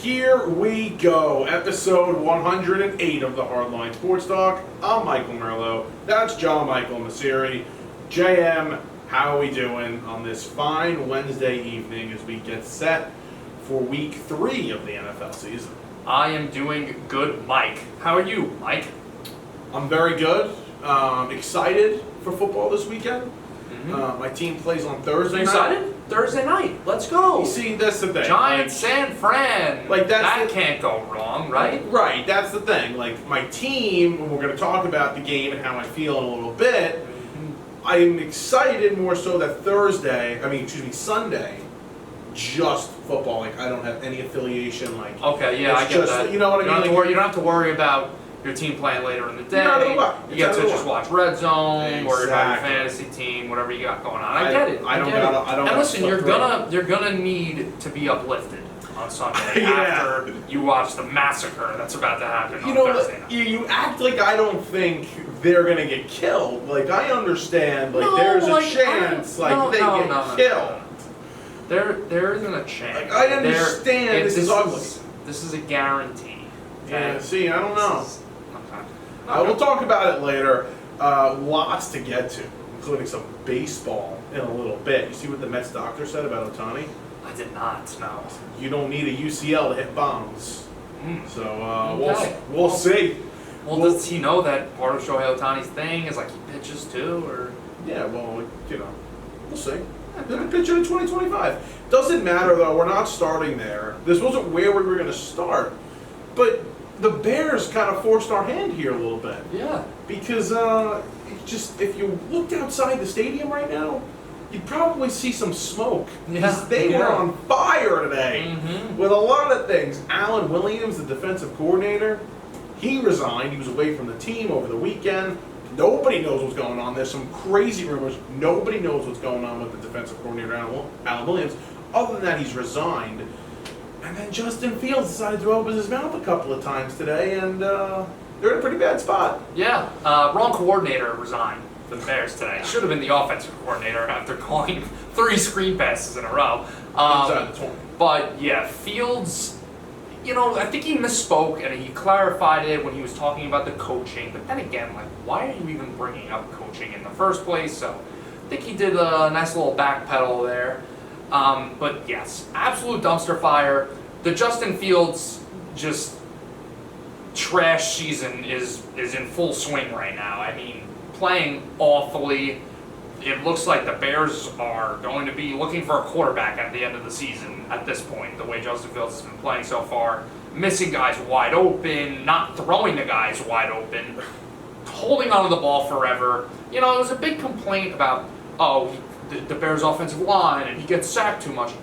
Here we go, episode 108 of the Hardline Sports Talk. I'm Michael Merlo. That's John Michael Masiri. JM, how are we doing on this fine Wednesday evening as we get set for week 3 of the NFL season? I am doing good, Mike. How are you, Mike? I'm very good. Excited for football this weekend. Mm-hmm. My team plays on Thursday night. Excited? Thursday night. Let's go. You see, that's the thing. Giants, San Fran. That can't go wrong, right? Right, that's the thing. Like, my team, and we're going to talk about the game and how I feel in a little bit, I'm excited more so that Sunday, just football. Like, I don't have any affiliation. Like, okay, yeah, I get that. You know what I mean? You don't have to worry about your team playing later in the day. You get to just watch Red Zone or your fantasy team, whatever you got going on. I get it. And listen, you're gonna need to be uplifted on Sunday after you watch the massacre that's about to happen on Thursday night. You act like I don't think they're gonna get killed. Like, I understand. Like, there's a chance. They get killed. There isn't a chance. Like, I understand. This is ugly. This is a guarantee. Yeah. See, I don't know. We'll talk about it later. Lots to get to, including some baseball in a little bit. You see what the Mets doctor said about Ohtani? I did not, no. You don't need a UCL to hit bombs. So we'll see. Well, does he know that part of Shohei Ohtani's thing is like he pitches too, or? Yeah, well, we'll see. He'll be pitching in 2025. Doesn't matter though. We're not starting there. This wasn't where we were going to start, but the Bears kind of forced our hand here a little bit. Yeah. Because if you looked outside the stadium right now, you'd probably see some smoke. Because they were on fire today with a lot of things. Alan Williams, the defensive coordinator, he resigned. He was away from the team over the weekend. Nobody knows what's going on. There's some crazy rumors. Nobody knows what's going on with the defensive coordinator, Alan Williams. Other than that, he's resigned. And then Justin Fields decided to open his mouth a couple of times today, and they're in a pretty bad spot. Yeah, wrong coordinator resigned for the Bears today. Should have been the offensive coordinator after calling 3 screen passes in a row. But yeah, Fields, I think he misspoke and he clarified it when he was talking about the coaching. But then again, why are you even bringing up coaching in the first place? So I think he did a nice little backpedal there. But yes, absolute dumpster fire. The Justin Fields just trash season is in full swing right now. I mean, playing awfully. It looks like the Bears are going to be looking for a quarterback at the end of the season at this point, the way Justin Fields has been playing so far. Missing guys wide open, not throwing the guys wide open, holding onto the ball forever. There was a big complaint about, the Bears' offensive line, and he gets sacked too much.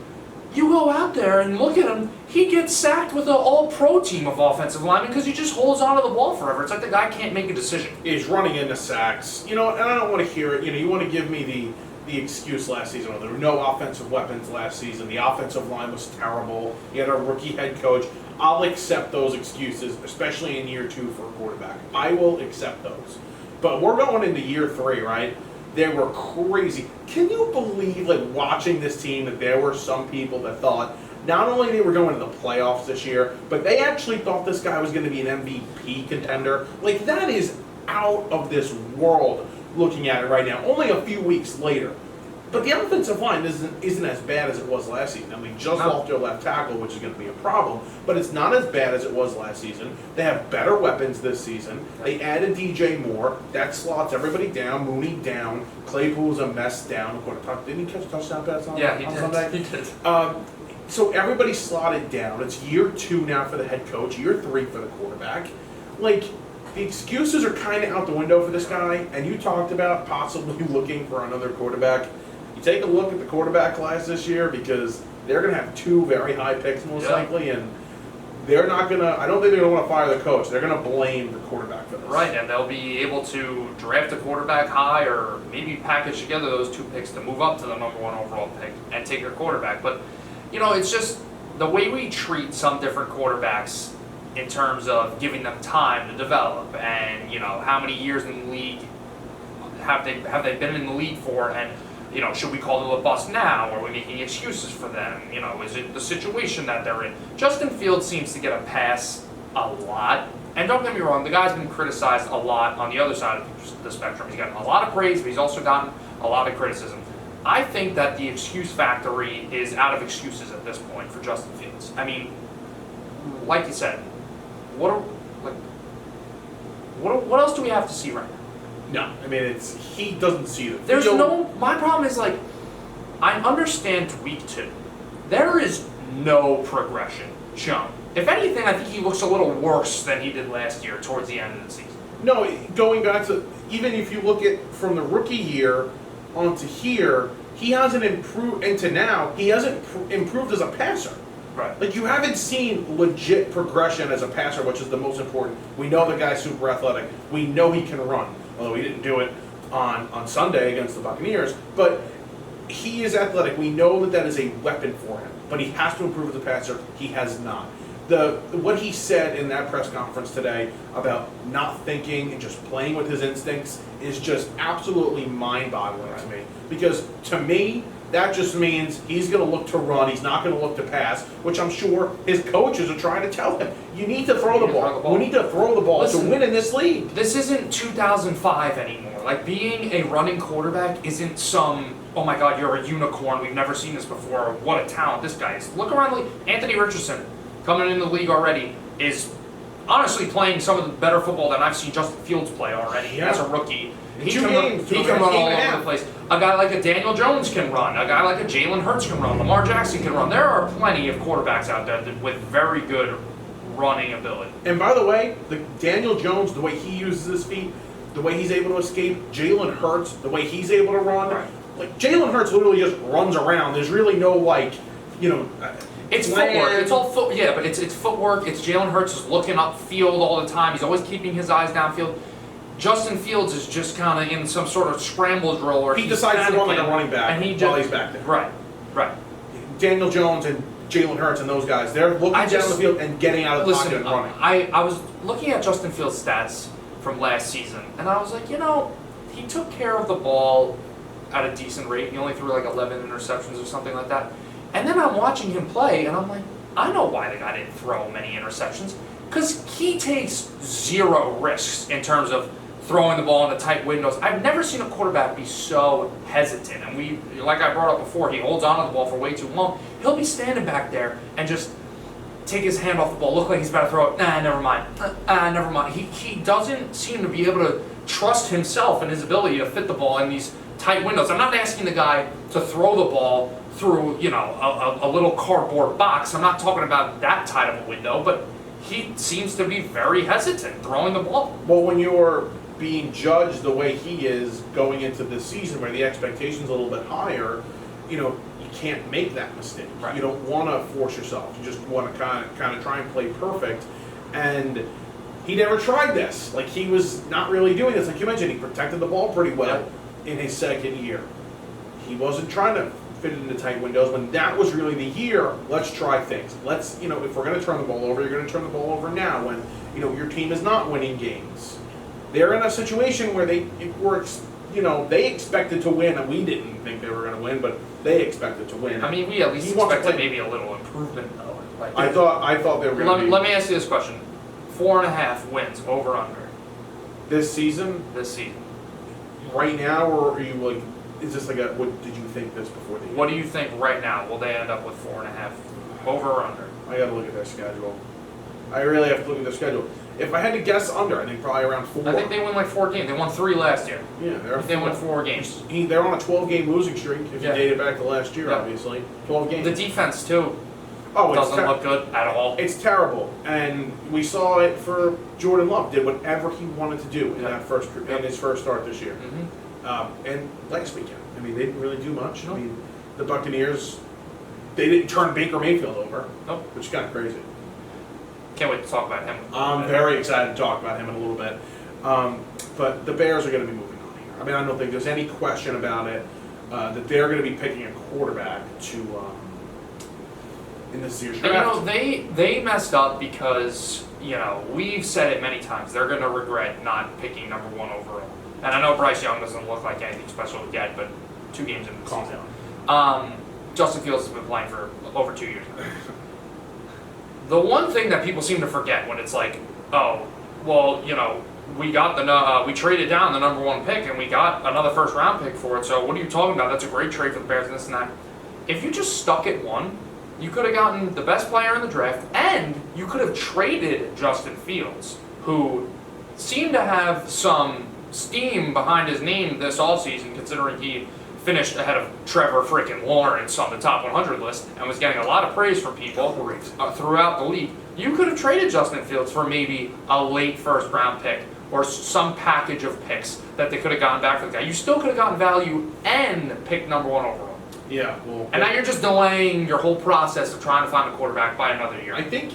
You go out there and look at him, he gets sacked with an all-pro team of offensive linemen because he just holds onto the ball forever. It's like the guy can't make a decision. He's running into sacks. And I don't want to hear it. You want to give me the excuse last season. There were no offensive weapons last season. The offensive line was terrible. You had a rookie head coach. I'll accept those excuses, especially in year 2 for a quarterback. I will accept those. But we're going into year 3, right? They were crazy. Can you believe, watching this team, that there were some people that thought not only they were going to the playoffs this year, but they actually thought this guy was going to be an MVP contender? That is out of this world looking at it right now, only a few weeks later. But the offensive line isn't as bad as it was last season. Lost their left tackle, which is going to be a problem, but it's not as bad as it was last season. They have better weapons this season. They added DJ Moore. That slots everybody down. Mooney down. Claypool's a mess down. Didn't he catch a touchdown pass on Sunday? He did. So everybody's slotted down. It's year 2 now for the head coach, year 3 for the quarterback. The excuses are kind of out the window for this guy, and you talked about possibly looking for another quarterback. You take a look at the quarterback class this year, because they're going to have 2 very high picks most likely, and they're not going to, I don't think they're going to want to fire the coach. They're going to blame the quarterback for this. Right, and they'll be able to draft a quarterback high or maybe package together those 2 picks to move up to the number 1 overall pick and take your quarterback. But, it's just the way we treat some different quarterbacks in terms of giving them time to develop and, how many years in the league have they been in the league for, and should we call them a bust now? Are we making excuses for them? Is it the situation that they're in? Justin Fields seems to get a pass a lot. And don't get me wrong, the guy's been criticized a lot on the other side of the spectrum. He's gotten a lot of praise, but he's also gotten a lot of criticism. I think that the excuse factory is out of excuses at this point for Justin Fields. I mean, like you said, what else do we have to see right now? No, I mean he doesn't see it. My problem is I understand week 2. There is no progression shown. If anything, I think he looks a little worse than he did last year towards the end of the season. No, going back to, even if you look at from the rookie year onto here, he hasn't improved, into now, he hasn't improved as a passer. Right. You haven't seen legit progression as a passer, which is the most important. We know the guy's super athletic. We know he can run, although he didn't do it on Sunday against the Buccaneers. But he is athletic. We know that is a weapon for him. But he has to improve as a passer. He has not. What he said in that press conference today about not thinking and just playing with his instincts is just absolutely mind-boggling to me. Because to me, that just means he's going to look to run. He's not going to look to pass, which I'm sure his coaches are trying to tell him. You need to throw the ball. We need to throw the ball to win in this league. This isn't 2005 anymore. Being a running quarterback isn't some, oh my God, you're a unicorn. We've never seen this before. What a talent this guy is. Look around the league. Anthony Richardson, coming in the league already, is honestly playing some of the better football than I've seen Justin Fields play already as a rookie. He can run all over the place. A guy like a Daniel Jones can run. A guy like a Jalen Hurts can run. Lamar Jackson can run. There are plenty of quarterbacks out there with very good running ability. And by the way, Daniel Jones, the way he uses his feet, the way he's able to escape, Jalen Hurts, the way he's able to run. Right. Jalen Hurts literally just runs around. There's really no it's footwork. It's all but it's footwork. It's Jalen Hurts is looking upfield all the time. He's always keeping his eyes downfield. Justin Fields is just kind of in some sort of scramble drill where he decides to run like a running back while he's back there. Right. Daniel Jones and Jalen Hurts and those guys, they're looking down the field and getting out of the pocket and running. I was looking at Justin Fields' stats from last season, and I was like, he took care of the ball at a decent rate. He only threw 11 interceptions or something like that. And then I'm watching him play, and I'm like, I know why the guy didn't throw many interceptions. Because he takes zero risks in terms of throwing the ball into tight windows. I've never seen a quarterback be so hesitant. And like I brought up before, he holds on to the ball for way too long. He'll be standing back there and just take his hand off the ball, look like he's about to throw it. Nah, never mind. Never mind. He doesn't seem to be able to trust himself and his ability to fit the ball in these tight windows. I'm not asking the guy to throw the ball through, a little cardboard box. I'm not talking about that tight of a window, but he seems to be very hesitant throwing the ball. Well, when you're being judged the way he is going into this season, where the expectation's a little bit higher, you can't make that mistake. Right. You don't want to force yourself. You just want to kind of try and play perfect. And he never tried this. He was not really doing this. Like you mentioned, he protected the ball pretty well in his second year. He wasn't trying to fit it into tight windows. When that was really the year, let's try things. Let's, if we're going to turn the ball over, you're going to turn the ball over now when, your team is not winning games. They're in a situation where they expected to win, and we didn't think they were going to win, but they expected to win. I mean, we at least expected maybe a little improvement, though. I thought they were going to be. Let me ask you this question. 4.5 wins, over, under. This season? This season. Right now, or are you is this what did you think this before the year? What do you think right now? Will they end up with 4.5, over or under? I got to look at their schedule. I really have to look at their schedule. If I had to guess under, I think probably around 4. I think they win 4 games. They won 3 last year. Yeah, they won 4 games. They're on a 12-game losing streak. If you date it back to last year, obviously 12 games. The defense too. Oh, doesn't look good at all. It's terrible, and we saw it for Jordan Love. Did whatever he wanted to do in in his first start this year. Mm-hmm. And last weekend, they didn't really do much. Nope. The Buccaneers, they didn't turn Baker Mayfield over, which is kind of crazy. Can't wait to talk about him. I'm very excited to talk about him in a little bit. But the Bears are going to be moving on here. I don't think there's any question about it that they're going to be picking a quarterback to in this year's draft. And they messed up because we've said it many times. They're going to regret not picking number 1 overall. And I know Bryce Young doesn't look like anything special yet, but 2 games into the Calm season. down. Justin Fields has been playing for over 2 years now. The one thing that people seem to forget when it's like, oh, well, we got we traded down the number 1 pick and we got another first round pick for it. So what are you talking about? That's a great trade for the Bears and this and that. If you just stuck at 1, you could have gotten the best player in the draft, and you could have traded Justin Fields, who seemed to have some steam behind his name this offseason, considering he finished ahead of Trevor freaking Lawrence on the top 100 list and was getting a lot of praise from people throughout the league. You could have traded Justin Fields for maybe a late first round pick or some package of picks that they could have gotten back for the guy. You still could have gotten value and picked number 1 overall. Yeah, well, and now you're just delaying your whole process of trying to find a quarterback by another year. I think,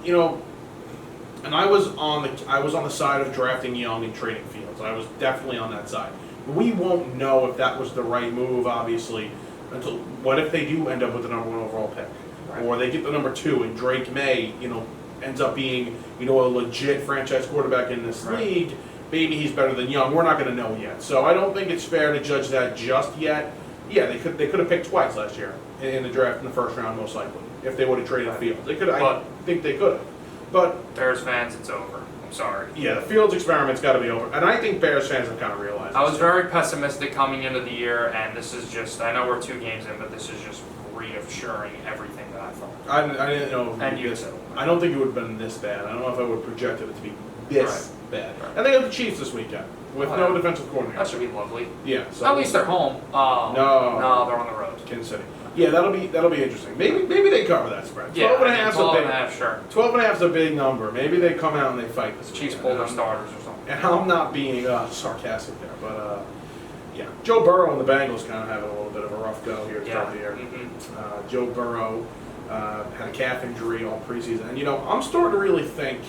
and I was on the side of drafting young and trading Fields. I was definitely on that side. We won't know if that was the right move, obviously, until what if they do end up with the number 1 overall pick, right. Or they get the number 2 and Drake May, ends up being a legit franchise quarterback in this league. Maybe he's better than Young. We're not going to know yet. So I don't think it's fair to judge that just yet. Yeah, they could have picked twice last year in the draft in the first round, most likely, if they would have traded Fields. They could. I think they could have. But Bears fans, it's over. I'm sorry. Yeah, the Fields experiment's got to be over, and I think Bears fans have kind of realized. I was very pessimistic coming into the year, and this is just—I know we're 2 games in, but this is just reassuring everything that I thought. I didn't know. And you too. I don't think it would have been this bad. I don't know if I would have projected it to be this bad. Right. And they have the Chiefs this weekend with no defensive coordinator. That should be lovely. Yeah. So at least they're home. No, they're on the road. Kansas City. Yeah, that'll be interesting. Maybe they cover that spread. 12 and a half. 12 and a half is a big number. Maybe they come out and they fight this. Chiefs pull their starters or something. And I'm not being sarcastic there, but yeah, Joe Burrow and the Bengals kind of having a little bit of a rough go here to start the year. Mm-hmm. Joe Burrow had a calf injury all preseason, and I'm starting to really think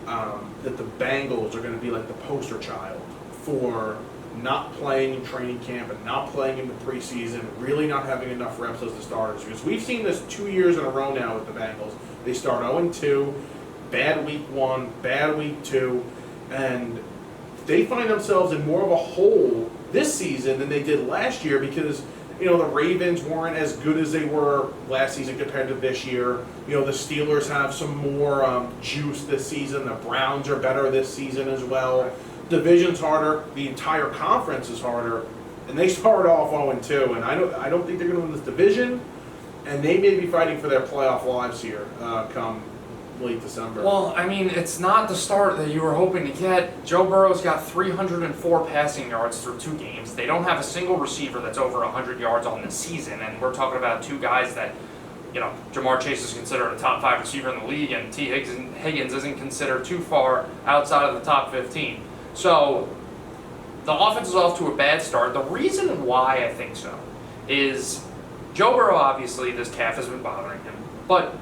that the Bengals are going to be like the poster child for not playing in training camp and not playing in the preseason, really not having enough reps as the starters. Because we've seen this 2 years in a row now with the Bengals. They start 0-2, bad week 1, bad week 2, and they find themselves in more of a hole this season than they did last year because, the Ravens weren't as good as they were last season compared to this year. The Steelers have some more juice this season. The Browns are better this season as well. Division's harder. The entire conference is harder. And they start off 0-2. And I don't think they're going to win this division. And they may be fighting for their playoff lives here come late December. Well, I mean, it's not the start that you were hoping to get. Joe Burrow's got 304 passing yards through 2 games. They don't have a single receiver that's over 100 yards on the season. And we're talking about 2 guys that, Jamar Chase is considered a top 5 receiver in the league, and T. Higgins isn't considered too far outside of the top 15. So the offense is off to a bad start. The reason why I think so is Joe Burrow, obviously, this calf has been bothering him. But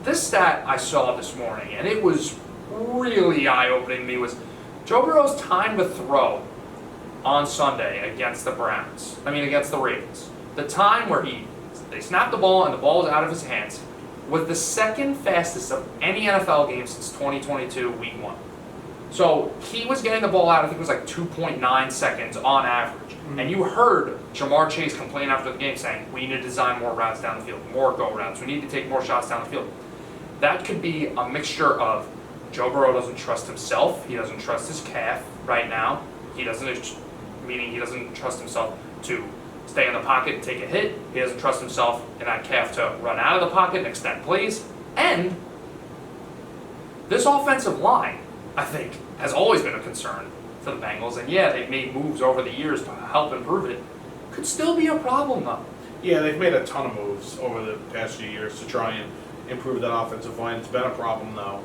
this stat I saw this morning, and it was really eye-opening to me, was Joe Burrow's time to throw on Sunday against the Ravens. The time where they snapped the ball and the ball was out of his hands was the second fastest of any NFL game since 2022 Week 1. So he was getting the ball out, I think it was like 2.9 seconds on average. Mm-hmm. And you heard Jamar Chase complain after the game saying, we need to design more routes down the field, more go routes, we need to take more shots down the field. That could be a mixture of Joe Burrow doesn't trust himself, he doesn't trust his calf right now, he doesn't trust himself to stay in the pocket and take a hit, he doesn't trust himself in that calf to run out of the pocket and extend plays, and this offensive line, I think, has always been a concern for the Bengals, and yeah, they've made moves over the years to help improve it. Could still be a problem, though. Yeah, they've made a ton of moves over the past few years to try and improve that offensive line. It's been a problem, though.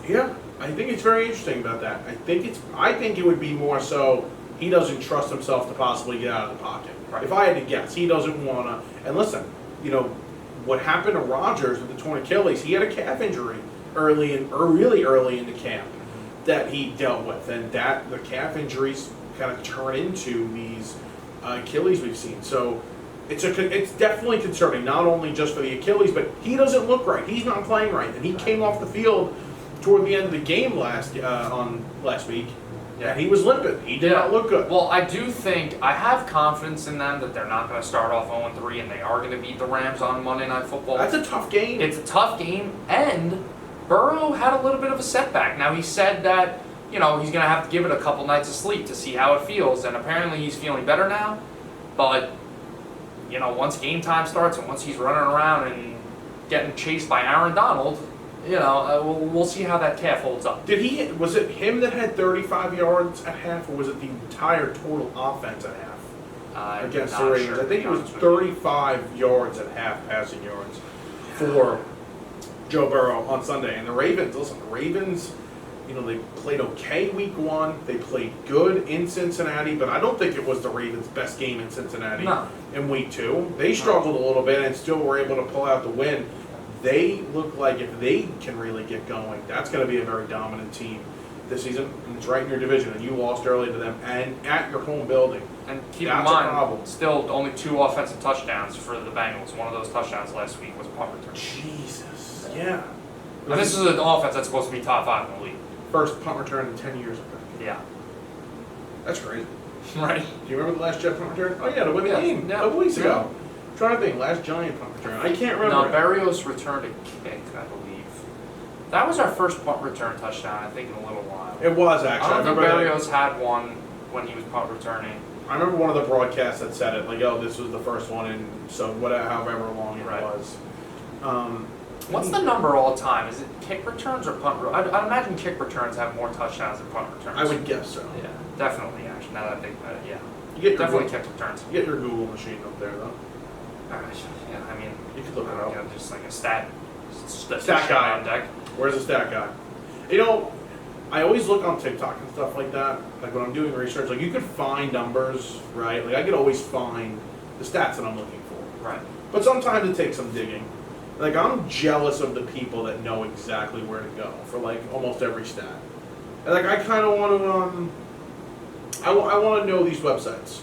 Yeah, I think it's very interesting about that. I think it would be more so he doesn't trust himself to possibly get out of the pocket. Right. If I had to guess, he doesn't want to. And listen, what happened to Rodgers with the torn Achilles? He had a calf injury really early in the camp that he dealt with, and that the calf injuries kind of turn into these Achilles we've seen. So it's definitely concerning, not only just for the Achilles, but he doesn't look right. He's not playing right, and he came off the field toward the end of the game last week, Yeah. And he was limping. He did not look good. Well, I do think, I have confidence in them that they're not going to start off 0-3 and they are going to beat the Rams on Monday Night Football. That's a tough game. It's a tough game, and Burrow had a little bit of a setback. Now, he said that, he's going to have to give it a couple nights of sleep to see how it feels, and apparently he's feeling better now. But, once game time starts and once he's running around and getting chased by Aaron Donald, we'll see how that calf holds up. Was it him that had 35 yards at half, or was it the entire total offense at half against the Ravens? Sure, I think it was 35 yards at half passing yards for Joe Burrow on Sunday. And the Ravens, they played okay week 1. They played good in Cincinnati, but I don't think it was the Ravens' best game in Cincinnati in week 2. They struggled a little bit and still were able to pull out the win. They look like if they can really get going, that's going to be a very dominant team this season. And it's right in your division, and you lost early to them and at your home building. And keep in mind, still only 2 offensive touchdowns for the Bengals. One of those touchdowns last week was a punt return. Jesus, yeah. And this is an offense that's supposed to be top 5 in the league. First punt return in 10 years, I think. Yeah. That's crazy. Right. Do you remember the last Jet punt return? Oh, yeah, to win the game a couple weeks ago. I'm trying to think, last Giant punt return. I can't remember. No, Berrios returned a kick, I believe. That was our first punt return touchdown, I think, in a little while. It was, actually. I don't think Berrios had one when he was punt returning. I remember one of the broadcasts that said it, like, this was the first one in however long it was. What's the number all time? Is it kick returns or punt returns? I'd imagine kick returns have more touchdowns than punt returns. I would guess so. Yeah, definitely, actually. Now that I think about it, yeah. Definitely kick returns. You get your Google machine up there, though. Yeah, I mean, you could look it up. Just like a stat guy on deck. Where's the stat guy? I always look on TikTok and stuff like that. Like when I'm doing research, like you could find numbers, right? Like I could always find the stats that I'm looking for. Right. But sometimes it takes some digging. Like I'm jealous of the people that know exactly where to go for like almost every stat. And like I kind of want to, I want to know these websites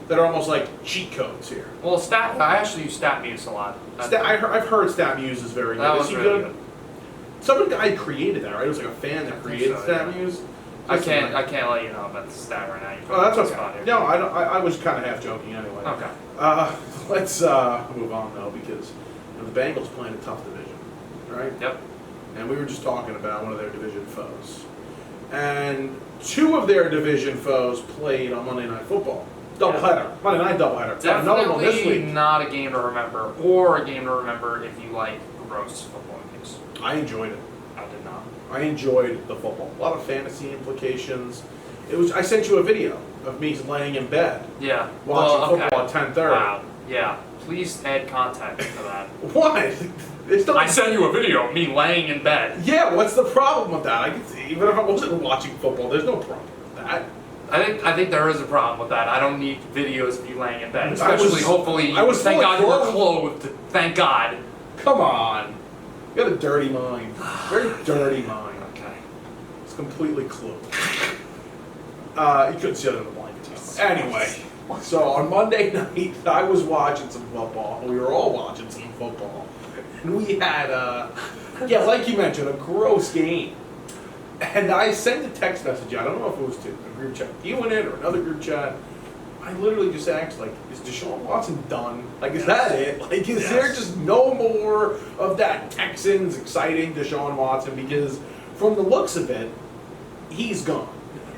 that are almost like cheat codes here. Well, I actually use StatMuse a lot. I've heard StatMuse is very good. That was really good. Some guy created that, right? It was like a fan that created StatMuse. I can't let you know about the stat right now. Oh, that's okay. No, I was kind of half joking anyway. Okay. Let's move on though, because the Bengals playing a tough division, right? Yep. And we were just talking about one of their division foes, and 2 of their division foes played on Monday Night Football. Doubleheader. Monday night doubleheader. Another one this Definitely week. not a game to remember, or a game to remember if you like gross football games. I enjoyed it. I did not. I enjoyed the football. A lot of fantasy implications. I sent you a video of me laying in bed. Yeah. Watching football at 10:30. Wow. Yeah. Please add context to that. What? I sent you a video of me laying in bed. Yeah. What's the problem with that? I can see, even if I wasn't watching football, there's no problem with that. I think there is a problem with that. I don't need videos of you laying in bed, especially hopefully. Thank God you were clothed. Thank God. Come on, you got a dirty mind. Very dirty mind. Okay. It's completely clothed. You couldn't see under the blanket. Anyway, so on Monday night, I was watching some football. We were all watching some football, and we had like you mentioned, a gross game. And I sent a text message. I don't know if it was to a group chat, you in it or another group chat. I literally just asked, like, is Deshaun Watson done? Like, is that it? Like, is there just no more of that Texans exciting Deshaun Watson? Because from the looks of it, he's gone.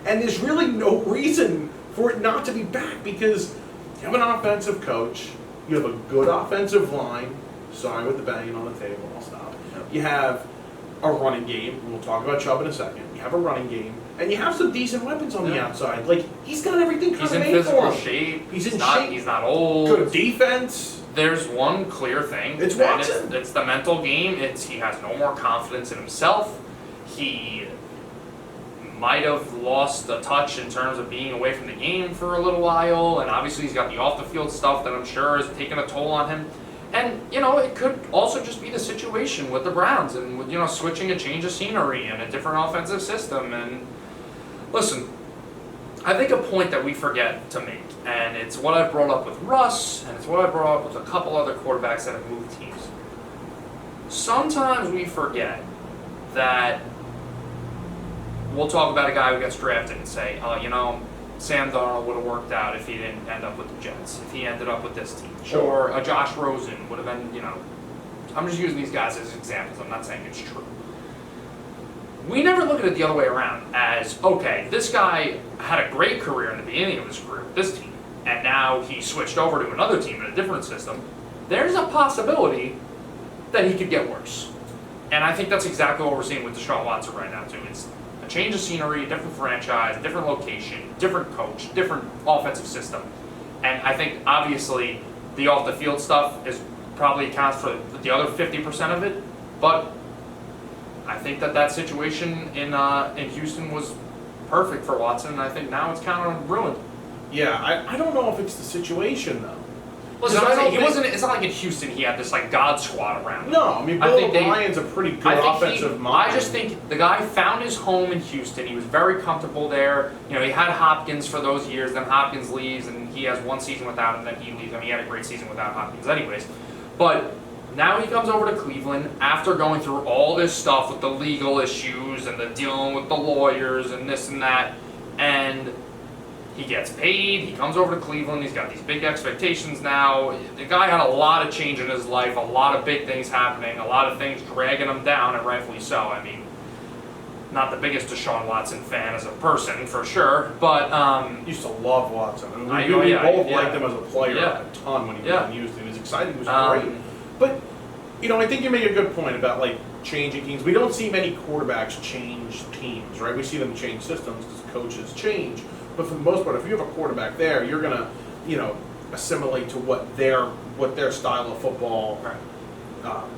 And there's really no reason for it not to be back because you have an offensive coach, you have a good offensive line. Sorry with the banging on the table, I'll stop. You have a running game. We'll talk about Chubb in a second. You have a running game, and you have some decent weapons on the outside. Like he's got everything kind of made for him. He's in physical shape. He's in shape. He's not old. Good defense. There's one clear thing. It's Watson. It's the mental game. He has no more confidence in himself. He might have lost the touch in terms of being away from the game for a little while, and obviously he's got the off the field stuff that I'm sure is taking a toll on him. And, it could also just be the situation with the Browns and, with, switching a change of scenery and a different offensive system. And listen, I think a point that we forget to make, and it's what I brought up with Russ, and it's what I brought up with a couple other quarterbacks that have moved teams. Sometimes we forget that we'll talk about a guy who gets drafted and say, Sam Darnold would have worked out if he didn't end up with the Jets, if he ended up with this team. Sure. Or a Josh Rosen would have been, I'm just using these guys as examples. I'm not saying it's true. We never look at it the other way around as, okay, this guy had a great career in the beginning of his career with this team, and now he switched over to another team in a different system. There's a possibility that he could get worse. And I think that's exactly what we're seeing with Deshaun Watson right now, too. It's a change of scenery, a different franchise, different location, different coach, different offensive system. And I think, obviously, the off-the-field stuff is probably accounts for the other 50% of it. But I think that situation in Houston was perfect for Watson, and I think now it's kind of ruined. Yeah, I don't know if it's the situation, though. Listen, it's not like in Houston he had this God squad around him. No, I mean, Bill O'Brien's a pretty good offensive mind. I just think the guy found his home in Houston. He was very comfortable there. He had Hopkins for those years, then Hopkins leaves, and he has one season without him, then he leaves. I mean, he had a great season without Hopkins anyways. But now he comes over to Cleveland after going through all this stuff with the legal issues and the dealing with the lawyers and this and that, and he gets paid, he comes over to Cleveland, he's got these big expectations now. The guy had a lot of change in his life, a lot of big things happening, a lot of things dragging him down, and rightfully so. I mean, not the biggest Deshaun Watson fan as a person, for sure, but used to love Watson. I mean, we both liked him as a player a ton when he was in Houston. He was exciting, he was great. But, I think you make a good point about, changing teams. We don't see many quarterbacks change teams, right? We see them change systems because coaches change. But for the most part, if you have a quarterback there, you're gonna, assimilate to what their style of football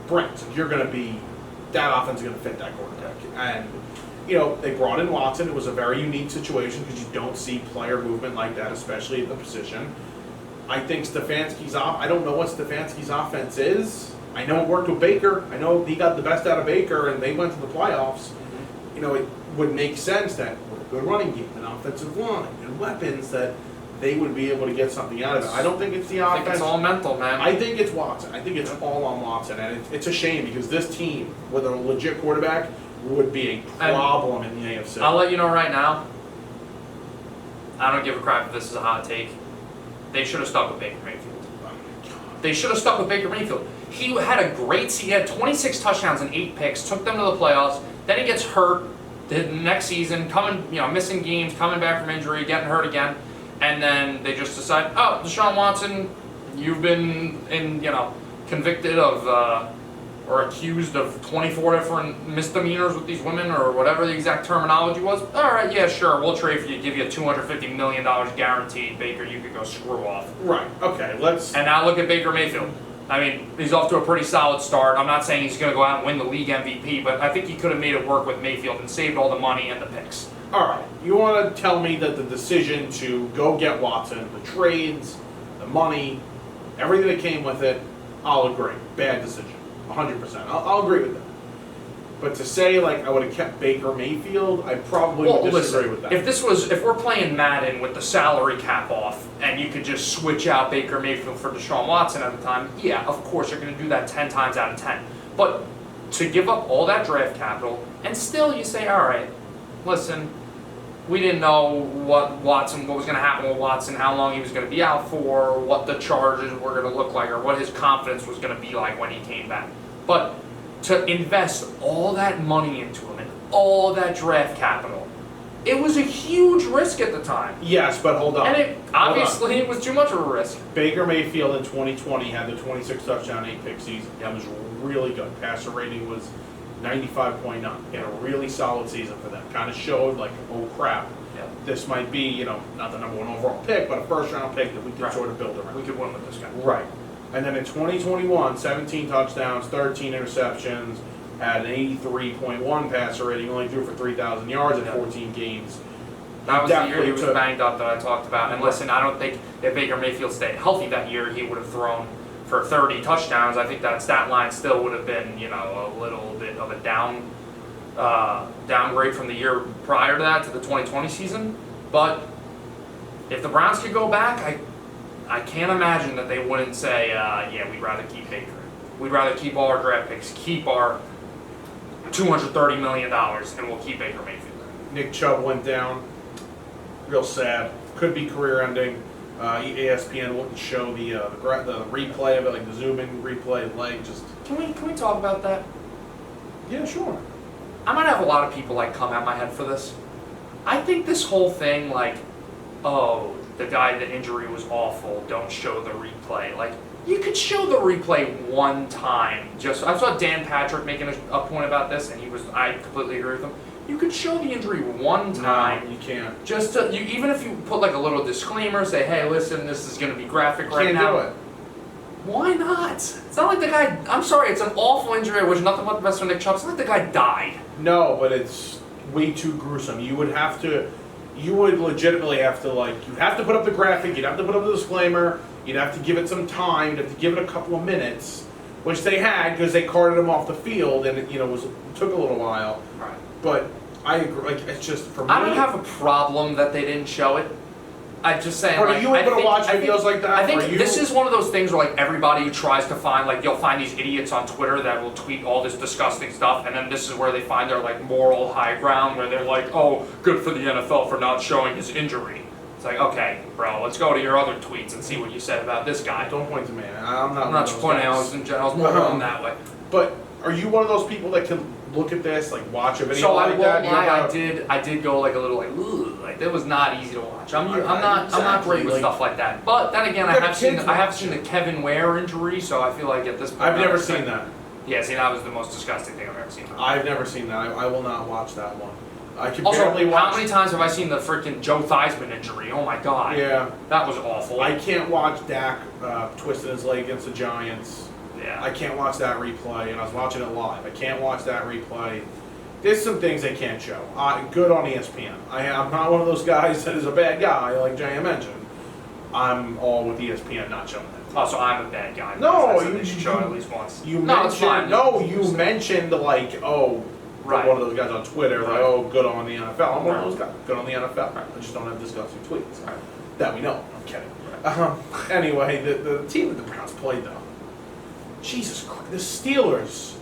brings. You're gonna be that offense is gonna fit that quarterback. And they brought in Watson. It was a very unique situation because you don't see player movement like that, especially at the position. I think Stefanski's I don't know what Stefanski's offense is. I know it worked with Baker. I know he got the best out of Baker, and they went to the playoffs. It would make sense that with a good running game, an offensive line, and weapons, that they would be able to get something out of it. I don't think it's the offense. I think it's all mental, man. I think it's Watson. I think it's all on Watson, and it's a shame because this team, with a legit quarterback, would be a problem in the AFC. I'll let you know right now, I don't give a crap if this is a hot take. They should have stuck with Baker Mayfield. They should have stuck with Baker Mayfield. He had a great season. He had 26 touchdowns and 8 picks, took them to the playoffs. Then he gets hurt the next season, missing games, coming back from injury, getting hurt again. And then they just decide, oh, Deshaun Watson, you've been convicted of or accused of 24 different misdemeanors with these women, or whatever the exact terminology was. All right, yeah, sure, we'll trade for you, give you $250 million guaranteed. Baker, you could go screw off. Right, okay, let's... And now look at Baker Mayfield. I mean, he's off to a pretty solid start. I'm not saying he's going to go out and win the league MVP, but I think he could have made it work with Mayfield and saved all the money and the picks. All right, you want to tell me that the decision to go get Watson, the trades, the money, everything that came with it, I'll agree. Bad decision. 100%. I'll agree with that. But to say, I would have kept Baker Mayfield, I probably would disagree with that. If we're playing Madden with the salary cap off, and you could just switch out Baker Mayfield for Deshaun Watson at the time, yeah, of course you're going to do that 10 times out of 10. But to give up all that draft capital, and still you say, all right, listen, we didn't know what was going to happen with Watson, how long he was going to be out for, what the charges were going to look like, or what his confidence was going to be like when he came back. But to invest all that money into him and all that draft capital, it was a huge risk at the time. Yes, but hold on. And it was too much of a risk. Baker Mayfield in 2020 had the 26 touchdown, 8 pick season. That was really good. Passer rating was 95.9. He had a really solid season for them. Kind of showed oh crap, this might be, not the number 1 overall pick, but a first round pick that we could sort of build around. We could win with this guy. Right. And then in 2021, 17 touchdowns, 13 interceptions, had an 83.1 passer rating, only threw for 3,000 yards in 14 games. That was the year he was banged up that I talked about. And listen, I don't think if Baker Mayfield stayed healthy that year, he would have thrown for 30 touchdowns. I think that stat line still would have been, a little bit of a downgrade from the year prior to that, to the 2020 season. But if the Browns could go back, I can't imagine that they wouldn't say, we'd rather keep Baker. We'd rather keep all our draft picks, keep our $230 million, and we'll keep Baker Mayfield. Nick Chubb went down. Real sad. Could be career-ending. ESPN wouldn't show the replay of it, like the zoom-in replay leg. Just Can we talk about that? yeah, sure. I might have a lot of people like come at my head for this. I think this whole thing, like, oh, the injury was awful, don't show the replay. Like, you could show the replay one time. I saw Dan Patrick making a point about this, and I completely agree with him. You could show the injury one time. No, you can't. Even if you put like a little disclaimer, say, hey, listen, this is going to be graphic right now. Can't do it. Why not? It's not like the guy, I'm sorry, it's an awful injury. I wish nothing but the best for Nick Chubb. It's not like the guy died. No, but it's way too gruesome. You would legitimately have to, you'd have to put up the graphic, you'd have to put up the disclaimer, you'd have to give it some time, you'd have to give it a couple of minutes, which they had because they carted him off the field and it took a little while. Right. But I agree, it's just, for me. I don't have a problem that they didn't show it. I'm just saying. Are you able to watch videos like that? I think this is one of those things where everybody who tries to find, you'll find these idiots on Twitter that will tweet all this disgusting stuff, and then this is where they find their moral high ground where they're like, oh, good for the NFL for not showing his injury. It's like, okay, bro, let's go to your other tweets and see what you said about this guy. Don't point to me. I'm not just pointing out in general. I was more going that way. But are you one of those people that can look at this, watch a video so like that? So I did go a little ooh, it was not easy to watch. I'm not great with stuff like that. But then again, I have seen the Kevin Ware injury, so I feel like at this point I've never seen that. Yeah, see, that was the most disgusting thing I've ever seen. I've never seen that. I will not watch that one. I can also, barely watch. How many times have I seen the freaking Joe Theismann injury? Oh my god. Yeah. That was awful. I can't watch Dak twisting his leg against the Giants. Yeah. I can't watch that replay, and I was watching it live. I can't watch that replay. There's some things they can't show. Good on ESPN. I'm not one of those guys that is a bad guy, like Jay mentioned. I'm all with ESPN not showing that. Oh, so I'm a bad guy. No, you should show it at least once. You mentioned right. One of those guys on Twitter, good on the NFL. I'm one of those guys, good on the NFL. I just don't have disgusting tweets. Right. That we know. I'm kidding. Anyway, the team that the Browns played, though, Jesus Christ, the Steelers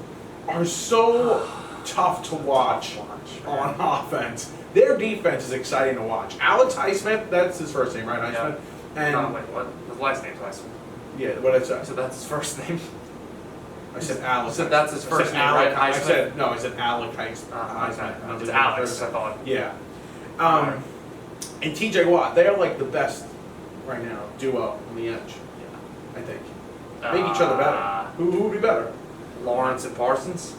are so tough to watch on offense. Their defense is exciting to watch. Alex Highsmith, that's his first name, right? Highsmith? Yeah. And wait, what? His last name's Highsmith. Yeah, what did I say? So that's his first name. I said Alex. So that's his first name, right? I said Alex Highsmith. It's Alex, I thought. Yeah. And TJ Watt, they're the best right now duo on the edge. Yeah, I think. Make each other better. Who would be better? Lawrence and Parsons?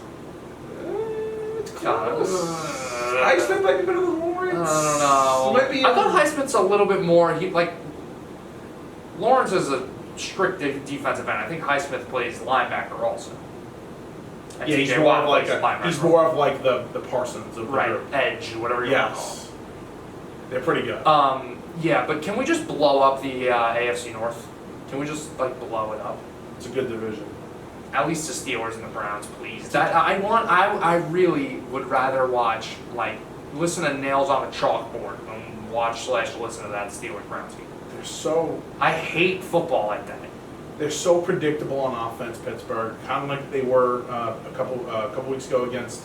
It's close. Highsmith might be better than Lawrence. I don't know. I thought Highsmith's a little bit more. Lawrence is a strict defensive end. I think Highsmith plays linebacker also. And yeah, he's more of the Parsons of the group. Edge, whatever you want to call it. They're pretty good. Yeah, but can we just blow up the AFC North? Can we just blow it up? It's a good division. At least the Steelers and the Browns, please. I really would rather watch listen to Nails on a Chalkboard than listen to that Steelers-Browns game. I hate football like that. They're so predictable on offense, Pittsburgh. Kind of like they were a couple weeks ago against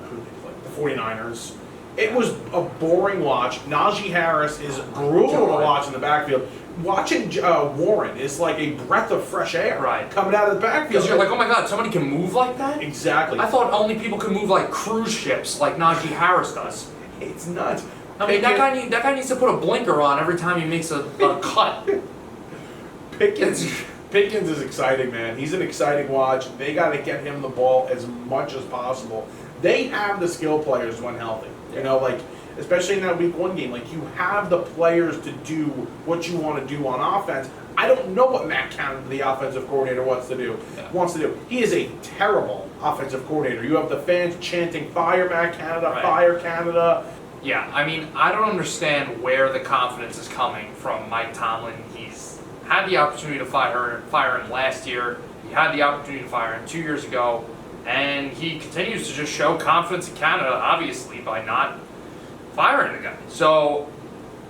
who did they play? The 49ers. It was a boring watch. Najee Harris is brutal to watch in the backfield. Watching Warren is like a breath of fresh air coming out of the backfield. Because you're like, oh my god, somebody can move like that? Exactly. I thought only people could move like cruise ships like Najee Harris does. It's nuts. I mean, that guy needs to put a blinker on every time he makes a cut. Pickens is exciting, man. He's an exciting watch. They got to get him the ball as much as possible. They have the skill players when healthy. Yeah. Especially in that week 1 game. You have the players to do what you want to do on offense. I don't know what Matt Canada, the offensive coordinator, wants to do. He is a terrible offensive coordinator. You have the fans chanting, "Fire Matt Canada, fire Canada." Yeah, I mean, I don't understand where the confidence is coming from Mike Tomlin. He's had the opportunity to fire him last year. He had the opportunity to fire him 2 years ago. And he continues to just show confidence in Canada, obviously, by not firing the guy. So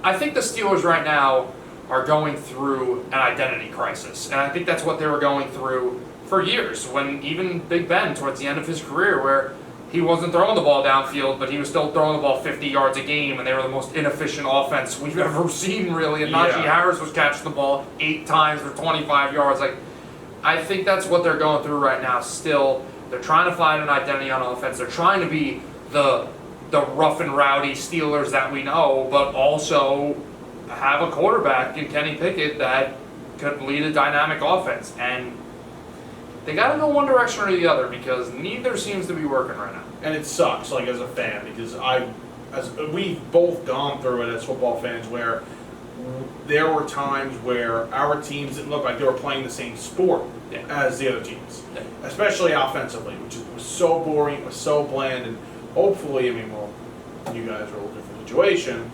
I think the Steelers right now are going through an identity crisis. And I think that's what they were going through for years, when even Big Ben, towards the end of his career, where he wasn't throwing the ball downfield, but he was still throwing the ball 50 yards a game, and they were the most inefficient offense we've ever seen, really. And Najee Harris was catching the ball 8 times for 25 yards. Like, I think that's what they're going through right now. Still, they're trying to find an identity on offense. They're trying to be the rough and rowdy Steelers that we know, but also have a quarterback in Kenny Pickett that could lead a dynamic offense. And they got to go one direction or the other because neither seems to be working right now. And it sucks, like, as a fan, because we've both gone through it as football fans where there were times where our teams didn't look like they were playing the same sport as the other teams, especially offensively, which was so boring, it was so bland, and hopefully, I mean, well, you guys are a little different situation.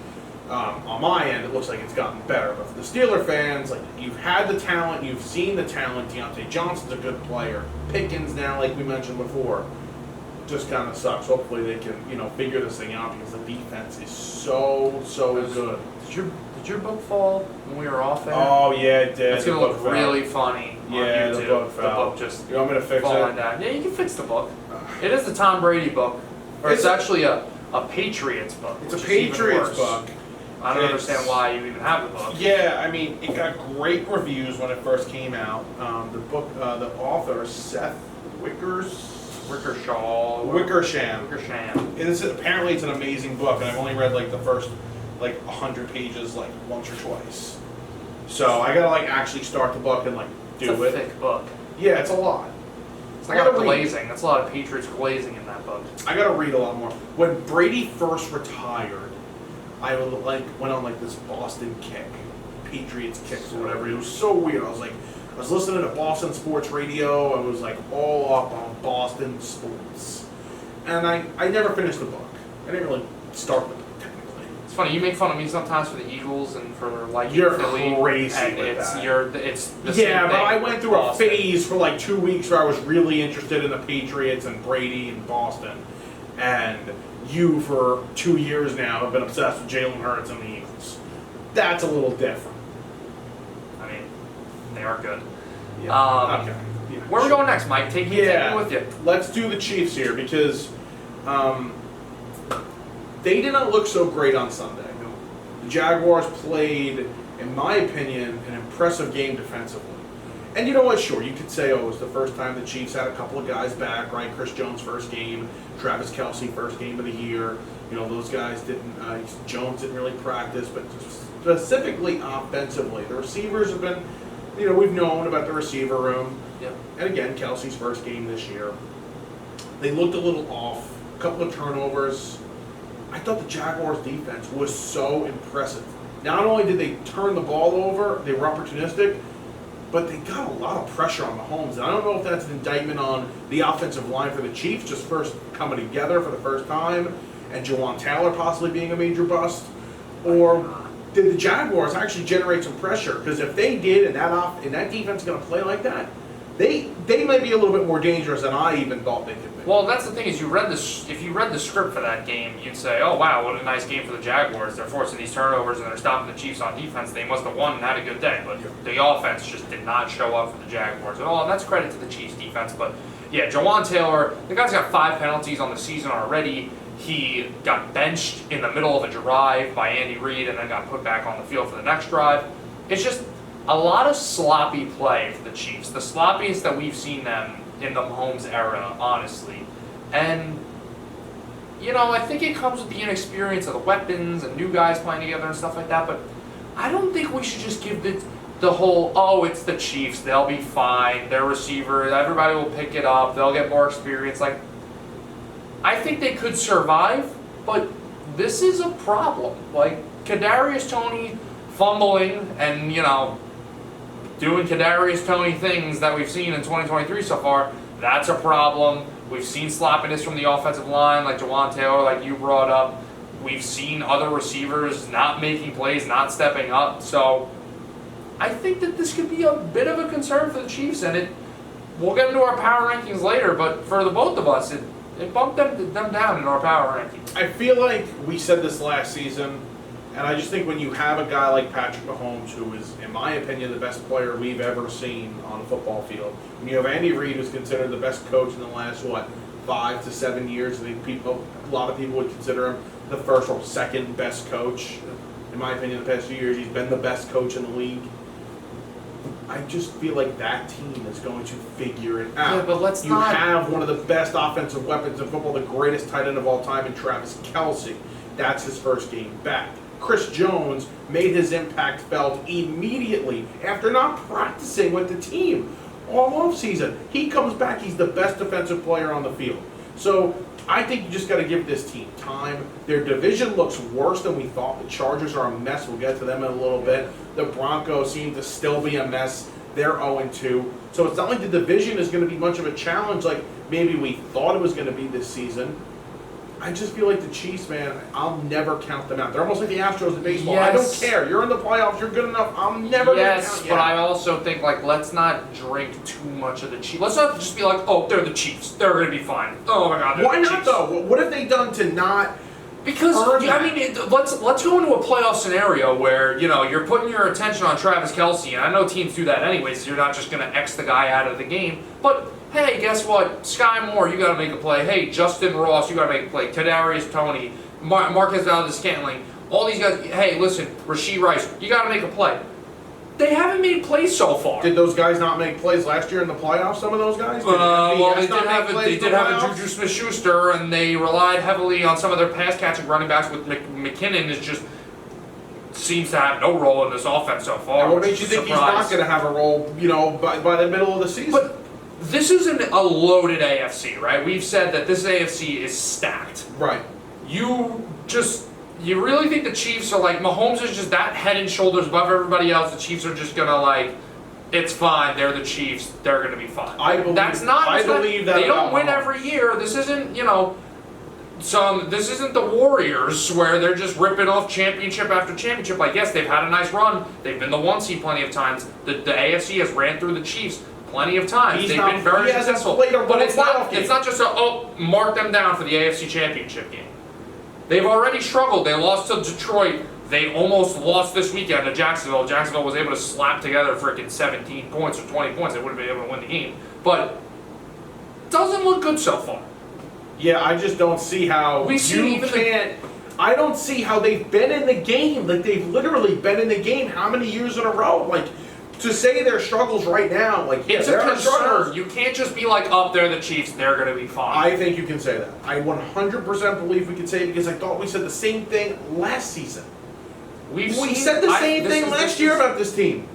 On my end, it looks like it's gotten better. But for the Steeler fans, like, you've had the talent, you've seen the talent. Deontay Johnson's a good player. Pickens now, like we mentioned before, just kind of sucks. Hopefully they can, figure this thing out because the defense is so good. Did your book fall when we were off air? Oh yeah, it did. It's gonna look really funny on YouTube. The book fell. The book just you want me to fix falling it? down. Yeah, you can fix the book. It is the Tom Brady book, or it's actually a Patriots book. It's a Patriots book. I don't understand why you even have the book. Yeah, I mean, it got great reviews when it first came out. The book, the author, Seth Wickersham. Apparently it's an amazing book, and I've only read like the first 100 pages once or twice. So I gotta actually start the book and do it. It's a thick book. Yeah, it's a lot. It's a lot of glazing. That's a lot of Patriots glazing in that book. I gotta read a lot more. When Brady first retired, I went on this Boston kick, Patriots kicks or whatever. It was so weird. I was listening to Boston sports radio. I was all up on Boston sports, and I never finished the book. I didn't really start the book technically. It's funny. You make fun of me sometimes for the Eagles and for You're Philly. Crazy and with it's that. It's the same yeah, thing. but I went through Boston. a phase for 2 weeks where I was really interested in the Patriots and Brady and Boston, and you for 2 years now have been obsessed with Jalen Hurts and the Eagles. That's a little different. I mean, they are good. Yeah. Okay. Yeah, where are we going next, Mike? Take me with you. Let's do the Chiefs here because they did not look so great on Sunday. The Jaguars played, in my opinion, an impressive game defensively. And you know what? Sure, you could say, it was the first time the Chiefs had a couple of guys back, right? Chris Jones' first game, Travis Kelce first game of the year. Those guys didn't. Jones didn't really practice, but specifically offensively, the receivers have been. We've known about the receiver room. Yep. And again, Kelce's first game this year. They looked a little off. A couple of turnovers. I thought the Jaguars' defense was so impressive. Not only did they turn the ball over, they were opportunistic, but they got a lot of pressure on Mahomes. And I don't know if that's an indictment on the offensive line for the Chiefs, just first coming together for the first time, and Jawan Taylor possibly being a major bust, or did the Jaguars actually generate some pressure? Because if they did, and that defense is going to play like that, they might be a little bit more dangerous than I even thought they could be. Well, that's the thing is, if you read the script for that game, you'd say, "Oh wow, what a nice game for the Jaguars. They're forcing these turnovers and they're stopping the Chiefs on defense. They must have won and had a good day." But the offense just did not show up for the Jaguars at all, and that's credit to the Chiefs defense. But yeah, Jawan Taylor, the guy's got 5 penalties on the season already. He got benched in the middle of a drive by Andy Reid and then got put back on the field for the next drive. It's just a lot of sloppy play for the Chiefs. The sloppiest that we've seen them in the Mahomes era, honestly. And, I think it comes with the inexperience of the weapons and new guys playing together and stuff like that. But I don't think we should just give the whole, it's the Chiefs, they'll be fine, their receiver, everybody will pick it up, they'll get more experience. I think they could survive, but this is a problem. Kadarius Toney fumbling and, doing Kadarius Toney things that we've seen in 2023 so far, that's a problem. We've seen sloppiness from the offensive line, like Jawan Taylor, like you brought up. We've seen other receivers not making plays, not stepping up. So I think that this could be a bit of a concern for the Chiefs, and we'll get into our power rankings later, but for the both of us, it bumped them down in our power rankings. I feel like we said this last season, and I just think when you have a guy like Patrick Mahomes, who is, in my opinion, the best player we've ever seen on a football field, when you have Andy Reid, who's considered the best coach in the last, 5 to 7 years. I think a lot of people would consider him the first or second best coach. In my opinion, the past few years, he's been the best coach in the league. I just feel like that team is going to figure it out. Yeah, but let's you not... have one of the best offensive weapons in football, the greatest tight end of all time in Travis Kelce. That's his first game back. Chris Jones made his impact felt immediately after not practicing with the team all offseason. He comes back, he's the best defensive player on the field. So I think you just got to give this team time. Their division looks worse than we thought. The Chargers are a mess. We'll get to them in a little bit. The Broncos seem to still be a mess. They're 0-2. So it's not like the division is going to be much of a challenge like maybe we thought it was going to be this season. I just feel like the Chiefs, man, I'll never count them out. They're almost like the Astros in baseball. Yes. I don't care. You're in the playoffs. You're good enough. I'm never going to count you out. Yes, but I also think, like, let's not drink too much of the Chiefs. Let's not just be like, oh, they're the Chiefs. They're going to be fine. Oh, my God, they're Why the not, Chiefs. though? What have they done to not... Because, I mean, let's go into a playoff scenario where, you know, you're putting your attention on Travis Kelce, and I know teams do that anyways, so you're not just going to X the guy out of the game, but... Hey, guess what? Sky Moore, you got to make a play. Hey, Justin Ross, you got to make a play. Kadarius Toney, Marquez Valdez-Scantling, all these guys. Hey, listen, Rashee Rice, you got to make a play. They haven't made plays so far. Did those guys not make plays last year in the playoffs? Some of those guys. Well, they did have a Juju Smith-Schuster, and they relied heavily on some of their pass-catching running backs. With McKinnon is just seems to have no role in this offense so far. What makes you think he's not going to have a role? You know, by the middle of the season. But this isn't a loaded AFC, right? We've said that this AFC is stacked. Right. You really think the Chiefs are like, Mahomes is just that head and shoulders above everybody else, the Chiefs are just going to like, it's fine, they're the Chiefs, they're going to be fine. I believe that. They don't win every year. This isn't, you know, this isn't the Warriors where they're just ripping off championship after championship. Like, yes, they've had a nice run. They've been the 1 seed plenty of times. The AFC has ran through the Chiefs plenty of times. They've been very successful. But it's not just mark them down for the AFC Championship game. They've already struggled. They lost to Detroit. They almost lost this weekend to Jacksonville. Jacksonville was able to slap together freaking 17 points or 20 points. They would have been able to win the game. But it doesn't look good so far. Yeah, I just don't see how I don't see how they've been in the game. Like, they've literally been in the game how many years in a row? Like, to say their struggles right now, like, it's a concern. You can't just be like, oh, they're the Chiefs, they're going to be fine. I think you can say that. I 100% believe we can say it because I thought we said the same thing last season. We said the same thing last year about this team.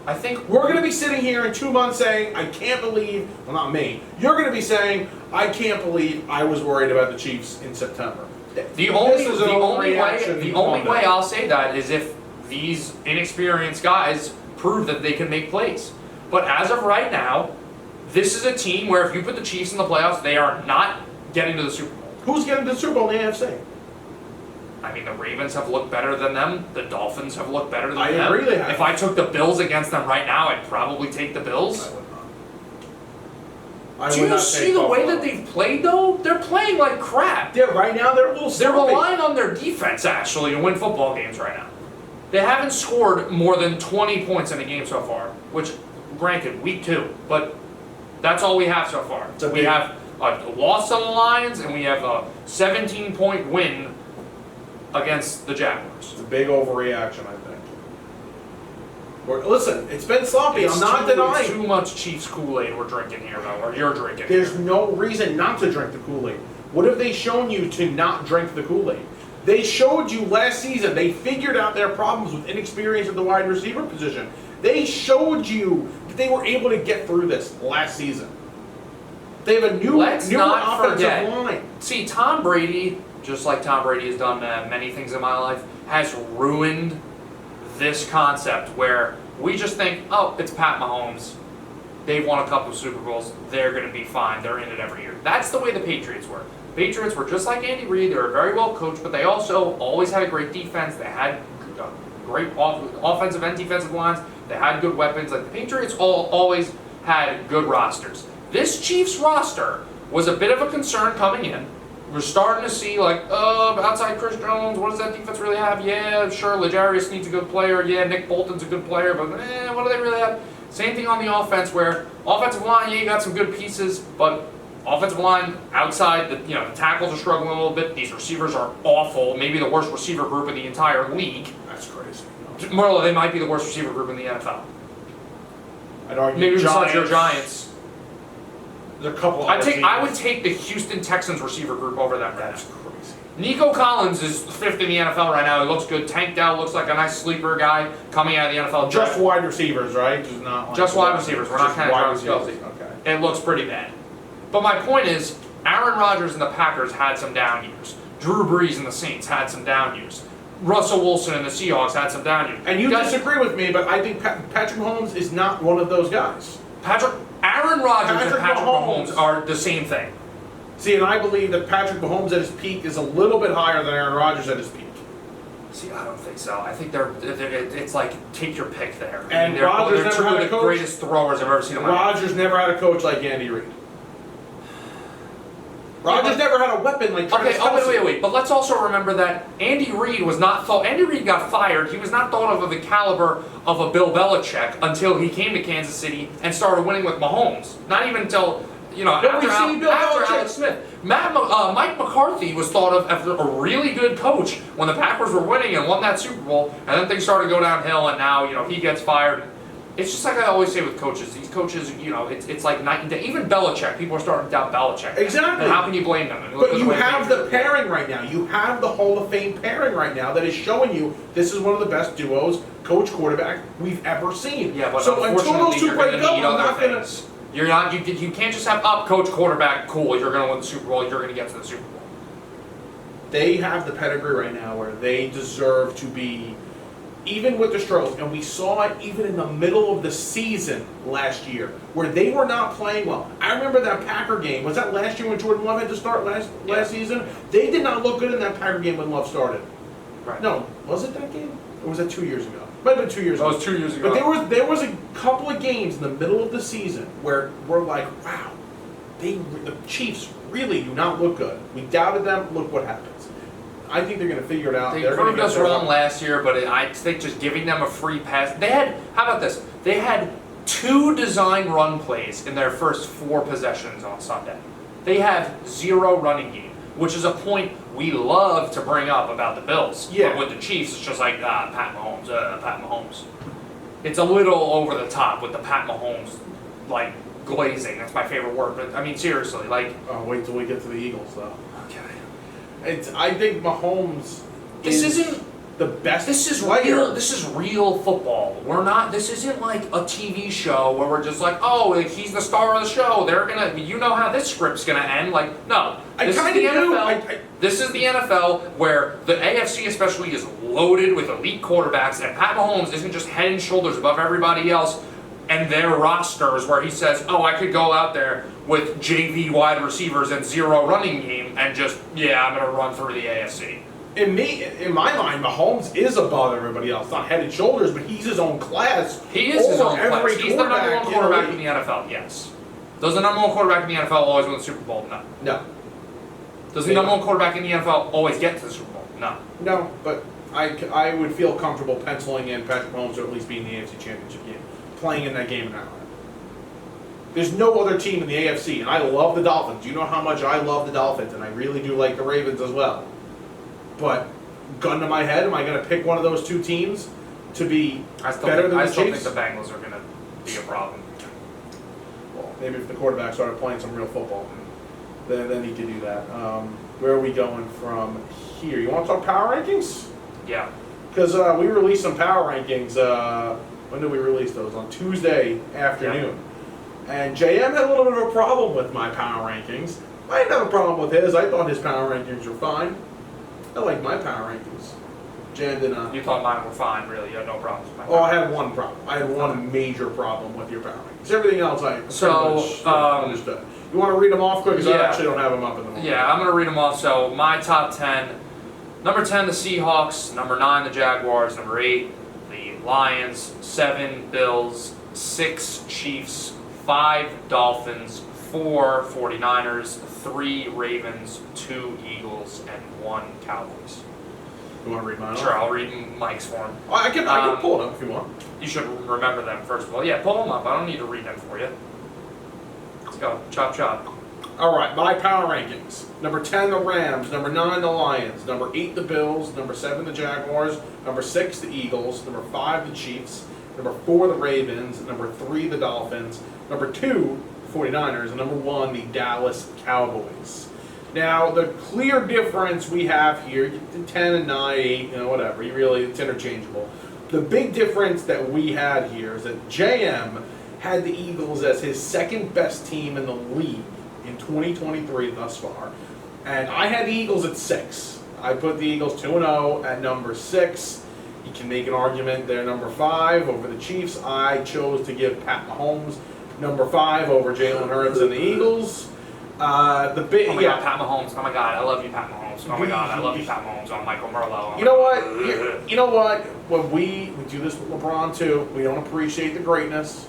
I think we're going to be sitting here in 2 months saying, I can't believe, well, not me, you're going to be saying, I can't believe I was worried about the Chiefs in September. The only way I'll say that is if these inexperienced guys prove that they can make plays. But as of right now, this is a team where if you put the Chiefs in the playoffs, they are not getting to the Super Bowl. Who's getting to the Super Bowl in the AFC? I mean, the Ravens have looked better than them. The Dolphins have looked better than them. I agree they have. If I took the Bills against them right now, I'd probably take the Bills. Do you see the way that they've played, though? They're playing like crap. Yeah, right now they're a little sloppy. They're relying on their defense, actually, to win football games right now. They haven't scored more than 20 points in a game so far, which, granted, week 2, but that's all we have so far. We have a loss to the Lions, and we have a 17-point win against the Jaguars. It's a big overreaction, I think. Listen, it's been sloppy. I'm not denying. Too much Chiefs Kool-Aid we're drinking here, though, or you're drinking. There's no reason not to drink the Kool-Aid. What have they shown you to not drink the Kool-Aid? They showed you last season. They figured out their problems with inexperience at the wide receiver position. They showed you that they were able to get through this last season. They have a newer offensive line. See, Tom Brady, just like Tom Brady has done many things in my life, has ruined this concept where we just think, oh, it's Pat Mahomes. They've won a couple of Super Bowls. They're going to be fine. They're in it every year. That's the way the Patriots were. Patriots were just like Andy Reid. They were very well coached, but they also always had a great defense. They had great offensive and defensive lines. They had good weapons. Like the Patriots always had good rosters. This Chiefs roster was a bit of a concern coming in. We're starting to see, like, outside Chris Jones, what does that defense really have? Yeah, sure, L'Jarius needs a good player. Yeah, Nick Bolton's a good player, but what do they really have? Same thing on the offense, where offensive line, yeah, you got some good pieces, but Offensive line outside, the tackles are struggling a little bit. These receivers are awful. Maybe the worst receiver group in the entire league. That's crazy. Marlo, they might be the worst receiver group in the NFL. I'd argue maybe besides your Giants. Giants. There's a couple. I would take the Houston Texans receiver group over them. That's crazy. Nico Collins is 5th in the NFL right now. He looks good. Tank Dell looks like a nice sleeper guy coming out of the NFL. Just wide receivers, right? Just not like just wide receivers. We're not counting Travis Kelce. Okay. It looks pretty bad. But my point is, Aaron Rodgers and the Packers had some down years. Drew Brees and the Saints had some down years. Russell Wilson and the Seahawks had some down years. And you disagree with me, but I think Patrick Mahomes is not one of those guys. Aaron Rodgers and Patrick Mahomes are the same thing. See, and I believe that Patrick Mahomes at his peak is a little bit higher than Aaron Rodgers at his peak. See, I don't think so. I think it's like, take your pick there. And Rodgers never had a coach. They're two of the greatest throwers I've ever seen in my life. Rodgers never had a coach like Andy Reid. Rodgers never had a weapon like Travis Kelce. Wait. But let's also remember that Andy Reid was not thought. Andy Reid got fired. He was not thought of the caliber of a Bill Belichick until he came to Kansas City and started winning with Mahomes. Not even until after Alex Smith. Mike McCarthy was thought of as a really good coach when the Packers were winning and won that Super Bowl, and then things started to go downhill, and now he gets fired. It's just like I always say with coaches. These coaches, it's like night and day. Even Belichick, people are starting to doubt Belichick. Exactly. And how can you blame them? But you have the pairing right now. You have the Hall of Fame pairing right now that is showing you this is one of the best duos, coach-quarterback, we've ever seen. Yeah, but so until those two break up, I'm not going to... You can't just have coach, quarterback, cool, you're going to win the Super Bowl, you're going to get to the Super Bowl. They have the pedigree right now where they deserve to be... Even with the struggles, and we saw it even in the middle of the season last year, where they were not playing well. I remember that Packer game. Was that last year when Jordan Love had to start last season? They did not look good in that Packer game when Love started. Right. No, was it that game? Or was that 2 years ago? Might have been 2 years ago. It was 2 years ago. But there was a couple of games in the middle of the season where we're like, wow, the Chiefs really do not look good. We doubted them. Look what happens. I think they're going to figure it out. They proved us wrong last year, but I think just giving them a free pass. How about this? They had 2 design run plays in their first 4 possessions on Sunday. They have 0 running game, which is a point we love to bring up about the Bills. Yeah. But with the Chiefs, it's just like, Pat Mahomes. It's a little over the top with the Pat Mahomes, like, glazing. That's my favorite word. But, I mean, seriously, like... Oh, wait till we get to the Eagles, though. Okay. I think Mahomes isn't the best. This is real. This is real football. This isn't like a TV show where we're just like, oh, like he's the star of the show. They're gonna, how this script's gonna end. Like, no. This is the NFL. This is the NFL where the AFC especially is loaded with elite quarterbacks, and Pat Mahomes isn't just head and shoulders above everybody else and their rosters where he says, oh, I could go out there with JV wide receivers and 0 running game and just, I'm going to run through the AFC. In my mind, Mahomes is above everybody else. Not head and shoulders, but he's his own class. He is his own class. He's the number 1 quarterback in the NFL, yes. Does the number 1 quarterback in the NFL always win the Super Bowl? No. No. Does the number 1 quarterback in the NFL always get to the Super Bowl? No. No, but I would feel comfortable penciling in Patrick Mahomes to at least be in the AFC Championship game. Playing in that game in Anaheim. There's no other team in the AFC, and I love the Dolphins. You know how much I love the Dolphins, and I really do like the Ravens as well. But, gun to my head, am I going to pick one of those 2 teams to be better than the Chiefs? I still think the Bengals are going to be a problem. Well, maybe if the quarterback started playing some real football, then he could do that. Where are we going from here? You want to talk power rankings? Yeah. Because we released some power rankings. When did we release those? On Tuesday afternoon. Yeah. And JM had a little bit of a problem with my power rankings. I didn't have a problem with his. I thought his power rankings were fine. I like my power rankings. JM did not. You thought mine were fine, really? You had no problems with my power rankings? I had one problem. I had one major problem with your power rankings. Everything else I understood. You want to read them off quick? Because I actually don't have them up in the moment. Yeah, I'm going to read them off. So, my top 10. Number 10, the Seahawks. Number 9, the Jaguars. Number 8, Lions, 7 Bills, 6 Chiefs, 5 Dolphins, 4 49ers, 3 Ravens, 2 Eagles, and 1 Cowboys. You want to read mine? Sure, I'll read Mike's for him. I can pull it up if you want. You should remember them first of all. Yeah, pull them up. I don't need to read them for you. Let's go. Chop, chop. All right, my power rankings. Number 10, the Rams. Number 9, the Lions. Number 8, the Bills. Number 7, the Jaguars. Number 6, the Eagles. Number 5, the Chiefs. Number 4, the Ravens. Number 3, the Dolphins. Number 2, the 49ers. And number 1, the Dallas Cowboys. Now, the clear difference we have here, 10 and 9, 8, whatever, it's interchangeable. The big difference that we had here is that JM had the Eagles as his second best team in the league in 2023 thus far. And I had the Eagles at 6. I put the Eagles 2-0 at number 6. You can make an argument they're number 5 over the Chiefs. I chose to give Pat Mahomes number 5 over Jalen Hurts and the Eagles. God, Pat Mahomes. Oh my God, I love you, Pat Mahomes. Oh my God, I love you, Pat Mahomes. Oh, Michael Merlo. You know what? You know what? When we do this with LeBron too, we don't appreciate the greatness.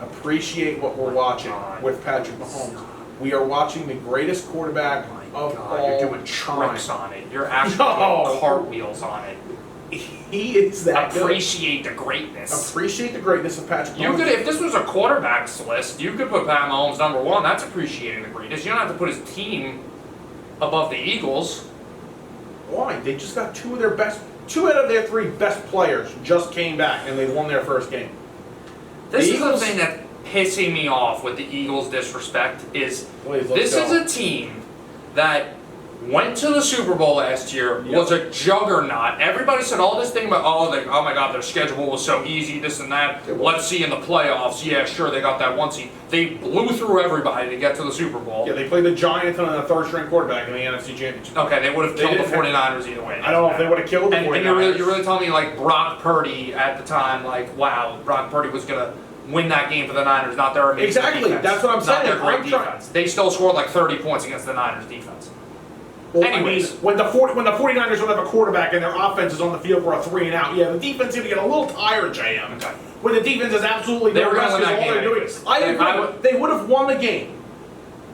Appreciate what we're watching with Patrick Mahomes. We are watching the greatest quarterback of all You're doing tricks on it. You're actually doing cartwheels on it. He is that Appreciate the greatness. Appreciate the greatness of Patrick Mahomes. You could, if this was a quarterbacks list, you could put Pat Mahomes number 1. That's appreciating the greatness. You don't have to put his team above the Eagles. Why? They just got 2 out of their 3 best players just came back and they won their first game. This is the thing that's pissing me off with the Eagles' disrespect is this is a team that went to the Super Bowl last year, was a juggernaut. Everybody said all this thing about, oh my God, their schedule was so easy, this and that. Let's see in the playoffs. Yeah, sure, they got that 1 seed. They blew through everybody to get to the Super Bowl. Yeah, they played the Giants on a 3rd-string quarterback in the NFC Championship. Okay, they would have killed the 49ers either way. I don't know if they would have killed the 49ers. And you're really telling me, like, Brock Purdy at the time, like, wow, Brock Purdy was going to win that game for the Niners, not their amazing defense. That's what I'm saying. Not their great defense. They still scored like 30 points against the Niners defense. Well, anyways, when the 49ers don't have a quarterback and their offense is on the field for a 3 and out, yeah, the defense is going to get a little tired, JM. Okay. When the defense is absolutely no rest because all they're doing. I agree. They would have won the game,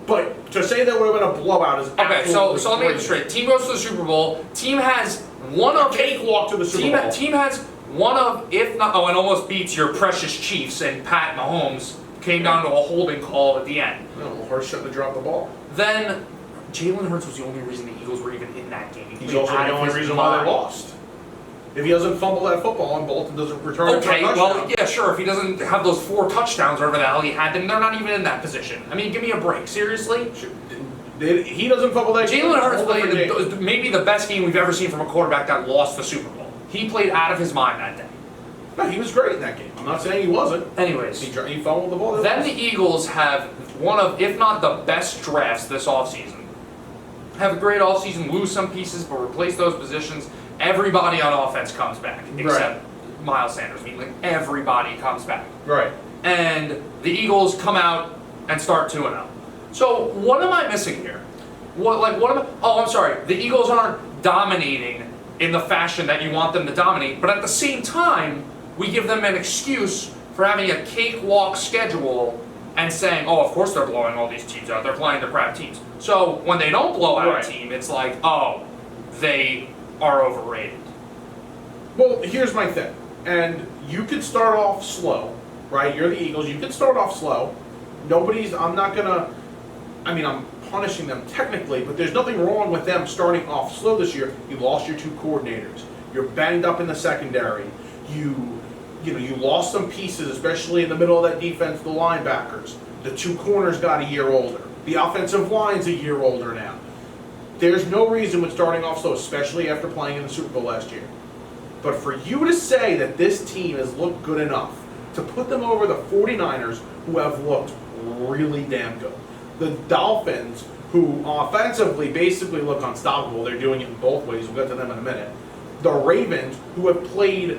but to say that would have been a blowout is okay. So let me get this straight. Team goes to the Super Bowl. Team has one of cakewalk to the Super Bowl. Team has one of, if not, and almost beats your precious Chiefs, and Pat Mahomes came down to a holding call at the end. No, Hurts shouldn't have dropped the ball. Then Jalen Hurts was the only reason the Eagles were even in that game. He's also the only reason why they lost. If he doesn't fumble that football and Bolton doesn't return it for a touchdown. Well, yeah, sure. If he doesn't have those 4 touchdowns or whatever the hell he had, then they're not even in that position. I mean, give me a break. Seriously? He doesn't fumble that game. Jalen Hurts played maybe the best game we've ever seen from a quarterback that lost the Super Bowl. He played out of his mind that day. No, he was great in that game. I'm not saying he wasn't. Anyways. He fumbled the ball. Then the Eagles have one of, if not the best drafts this offseason. Have a great offseason, lose some pieces, but replace those positions. Everybody on offense comes back, except Miles Sanders. I mean, like, everybody comes back. Right. And the Eagles come out and start 2-0. So what am I missing here? I'm sorry. The Eagles aren't dominating in the fashion that you want them to dominate, but at the same time, we give them an excuse for having a cakewalk schedule and saying, oh, of course they're blowing all these teams out. They're playing the crap teams. So when they don't blow out a team, it's like, oh, they are overrated. Well, here's my thing. And you could start off slow, right? You're the Eagles. You could start off slow. I'm punishing them technically, but there's nothing wrong with them starting off slow this year. You lost your 2 coordinators. You're banged up in the secondary. You lost some pieces, especially in the middle of that defense, the linebackers. The 2 corners got a year older. The offensive line's a year older now. There's no reason with starting off slow, especially after playing in the Super Bowl last year. But for you to say that this team has looked good enough to put them over the 49ers, who have looked really damn good. The Dolphins, who offensively basically look unstoppable. They're doing it in both ways. We'll get to them in a minute. The Ravens, who have played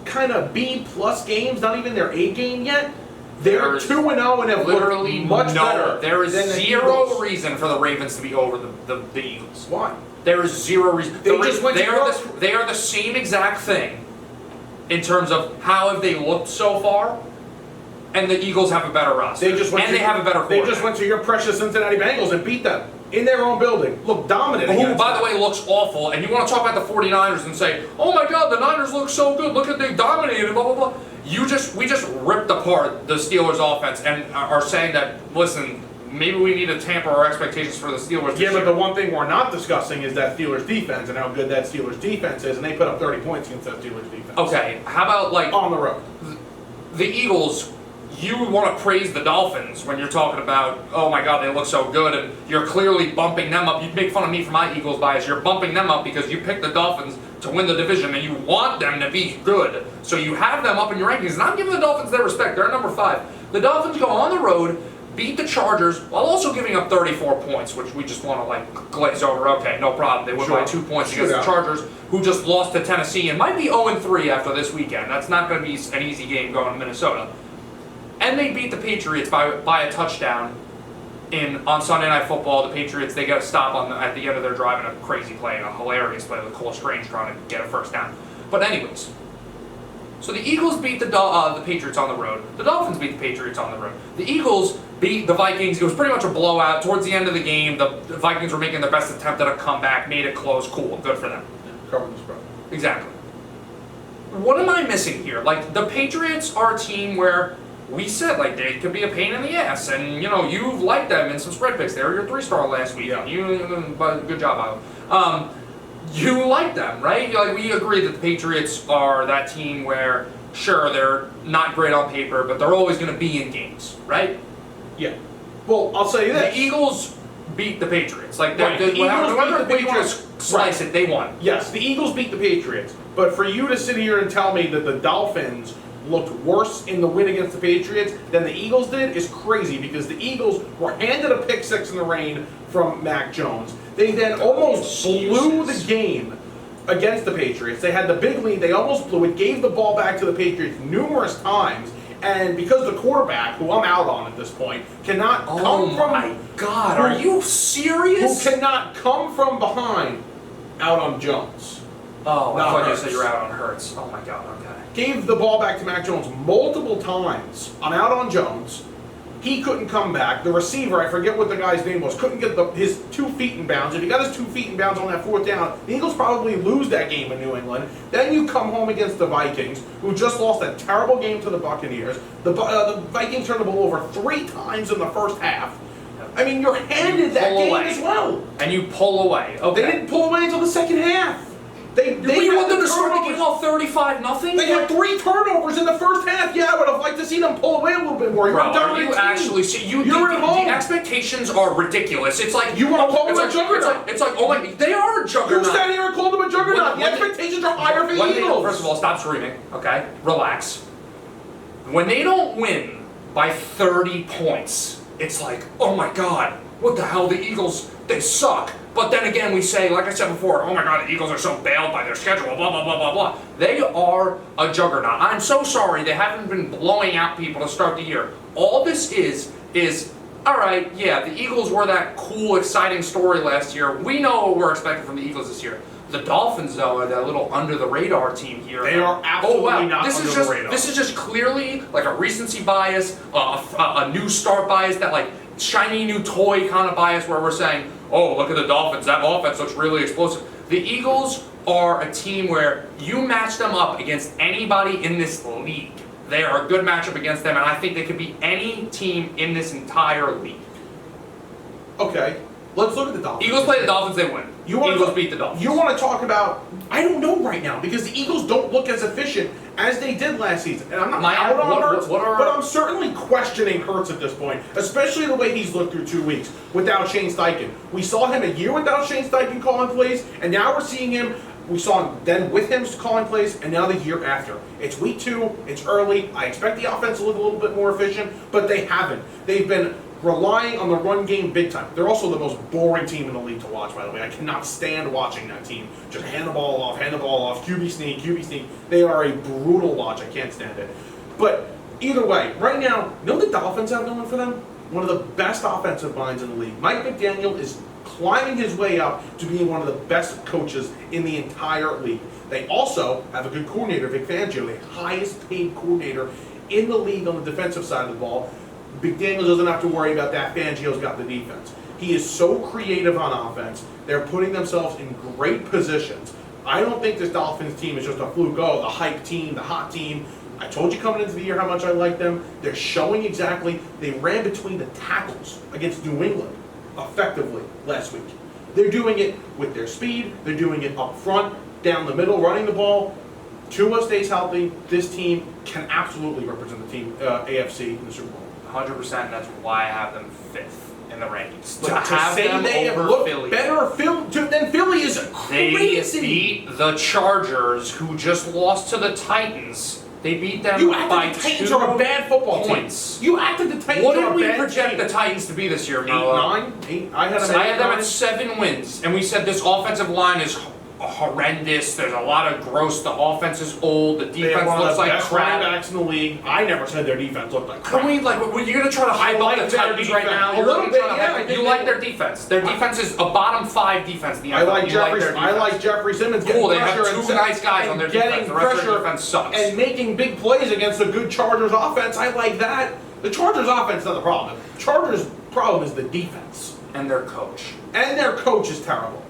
kind of B-plus games, not even their A game yet. They're 2-0 and have literally much better. There is zero reason for the Ravens to be over the Eagles. Why? There is zero reason. They are the same exact thing in terms of how have they looked so far, and the Eagles have a better roster. They have a better quarterback. They just went to your precious Cincinnati Bengals and beat them in their own building. Look dominant. Who, by the way, looks awful. And you want to talk about the 49ers and say, oh my God, the Niners look so good. Look at they dominated, blah, blah, blah. We just ripped apart the Steelers' offense and are saying that, listen, maybe we need to tamper our expectations for the Steelers this Yeah, but year. the one thing we're not discussing is that Steelers defense and how good that Steelers defense is, and they put up 30 points against that Steelers defense. Okay, how about like On the road. the Eagles? You want to praise the Dolphins when you're talking about, oh my God, they look so good, and you're clearly bumping them up. You make fun of me for my Eagles bias. You're bumping them up because you picked the Dolphins to win the division, and you want them to be good. So you have them up in your rankings, and I'm giving the Dolphins their respect. They're number 5. The Dolphins go on the road, beat the Chargers, while also giving up 34 points, which we just want to like glaze over. Okay, no problem. They win by 2 points against the Chargers, who just lost to Tennessee and might be 0-3 after this weekend. That's not going to be an easy game going to Minnesota. And they beat the Patriots by a touchdown on Sunday Night Football. The Patriots, they get a stop at the end of their drive in a crazy play, a hilarious play with Cole Strange trying to get a first down. But anyways, so the Eagles beat the Patriots on the road. The Dolphins beat the Patriots on the road. The Eagles beat the Vikings. It was pretty much a blowout. Towards the end of the game, the Vikings were making their best attempt at a comeback, made it close. Cool, good for them. Covered the spread. Exactly. What am I missing here? Like, the Patriots are a team where we said, like, they could be a pain in the ass, and, you know, you've liked them in some spread picks. They were your 3-star last week. Yeah. Good job, Io. You like them, right? Like, we agree that the Patriots are that team where, sure, they're not great on paper, but they're always going to be in games, right? Yeah. Well, I'll say this. The Eagles beat the Patriots. Like, Right. The Eagles whoever the beat the Patriots slice it, they won. Yes, the Eagles beat the Patriots, but for you to sit here and tell me that the Dolphins looked worse in the win against the Patriots than the Eagles did is crazy, because the Eagles were handed a pick 6 in the rain from Mac Jones. They then almost blew the game against the Patriots. They had the big lead, they almost blew it, gave the ball back to the Patriots numerous times, and because the quarterback, who I'm out on at this point, cannot come from... Oh my God, are you serious? Who cannot come from behind out on Jones. Oh, I Not thought you Hurts. said you were out on Hurts. Oh my God, okay. Gave the ball back to Mac Jones multiple times. I'm out on Jones. He couldn't come back. The receiver, I forget what the guy's name was, couldn't get his 2 feet in bounds. If he got his 2 feet in bounds on that 4th down, the Eagles probably lose that game in New England. Then you come home against the Vikings, who just lost a terrible game to the Buccaneers. The Vikings turned the ball over 3 times in the first half. I mean, you're handed that game as well. And you pull away. Okay. They didn't pull away until the second half. They want them to start the turnovers. game off 35-0? They had 3 turnovers in the first half. Yeah, I would have liked to see them pull away a little bit more. Bro, are you actually You're at home. The expectations are ridiculous. It's like you want to call them a juggernaut. It's like, oh my, they are a juggernaut. You sat here and called them a juggernaut. The expectations are higher for the Eagles. First of all, stop screaming. Okay, relax. When they don't win by 30 points, it's like, oh my God, what the hell? The Eagles, they suck. But then again, we say, like I said before, oh my God, the Eagles are so bailed by their schedule, blah, blah, blah, blah, blah. They are a juggernaut. I'm so sorry they haven't been blowing out people to start the year. All this is, all right, yeah, the Eagles were that cool, exciting story last year. We know what we're expecting from the Eagles this year. The Dolphins, though, are that little under-the-radar team here. They are absolutely not under the radar. This is just clearly like a recency bias, a new start bias, that like shiny new toy kind of bias where we're saying, oh, look at the Dolphins, that offense looks really explosive. The Eagles are a team where you match them up against anybody in this league. They are a good matchup against them, and I think they could beat any team in this entire league. Okay, let's look at the Dolphins. Eagles play the Dolphins, they win. Eagles beat the Dolphins. You want to talk about, I don't know right now, because the Eagles don't look as efficient as they did last season. And I'm not out on Hurts, but I'm certainly questioning Hurts at this point, especially the way he's looked through 2 weeks without Shane Steichen. We saw him a year without Shane Steichen calling plays, and now we're seeing him. We saw him then with him calling plays, and now the year after. It's week 2, it's early. I expect the offense to look a little bit more efficient, but they haven't. They've been relying on the run game big time. They're also the most boring team in the league to watch, by the way. I cannot stand watching that team. Just hand the ball off, QB sneak. They are a brutal watch. I can't stand it. But either way, right now, you know what the Dolphins have going for them? One of the best offensive minds in the league. Mike McDaniel is climbing his way up to being one of the best coaches in the entire league. They also have a good coordinator, Vic Fangio, the highest paid coordinator in the league on the defensive side of the ball. McDaniel doesn't have to worry about that. Fangio's got the defense. He is so creative on offense. They're putting themselves in great positions. I don't think this Dolphins team is just a fluke. Oh, the hype team, the hot team. I told you coming into the year how much I like them. They're showing exactly. They ran between the tackles against New England effectively last week. They're doing it with their speed. They're doing it up front, down the middle, running the ball. Tua stays healthy. This team can absolutely represent the team AFC in the Super Bowl. 100%. That's why I have them 5th in the rankings. But to say they have looked better than Philly is crazy. They beat the Chargers, who just lost to the Titans. They beat them by 2 points. The Titans are a bad football team. You acted the Titans What are a bad did we project the Titans to be this year, Marlo? 8, 9? I had them at 7 wins, and we said this offensive line is horrendous. There's a lot of gross. The offense is old. The defense looks like crap. Running backs in the league. I never said their defense looked like crap. Can we you're gonna try to hype up the Titans right now? A little bit, yeah. You like their defense. Their defense is a bottom 5 defense in the NFL. I like Jeffrey Simmons. Cool, they have 2 nice guys on their defense. The rest of their defense sucks. And making big plays against a good Chargers offense. I like that. The Chargers offense is not the problem. The Chargers' problem is the defense. And their coach. And their coach is terrible.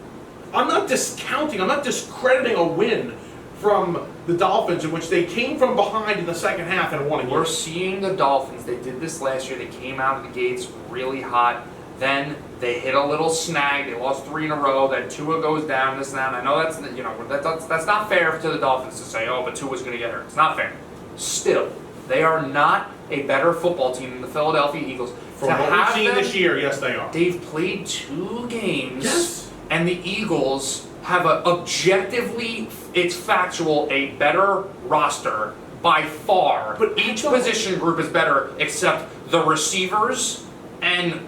I'm not discrediting a win from the Dolphins in which they came from behind in the second half and won a game. We're seeing the Dolphins. They did this last year. They came out of the gates really hot. Then they hit a little snag. They lost 3 in a row. Then Tua goes down, this and that. And I know that's not fair to the Dolphins to say, oh, but Tua's going to get hurt. It's not fair. Still, they are not a better football team than the Philadelphia Eagles. From what we've seen this year, yes, they are. They've played 2 games. Yes. And the Eagles have objectively, it's factual, a better roster by far. But each position group is better except the receivers and,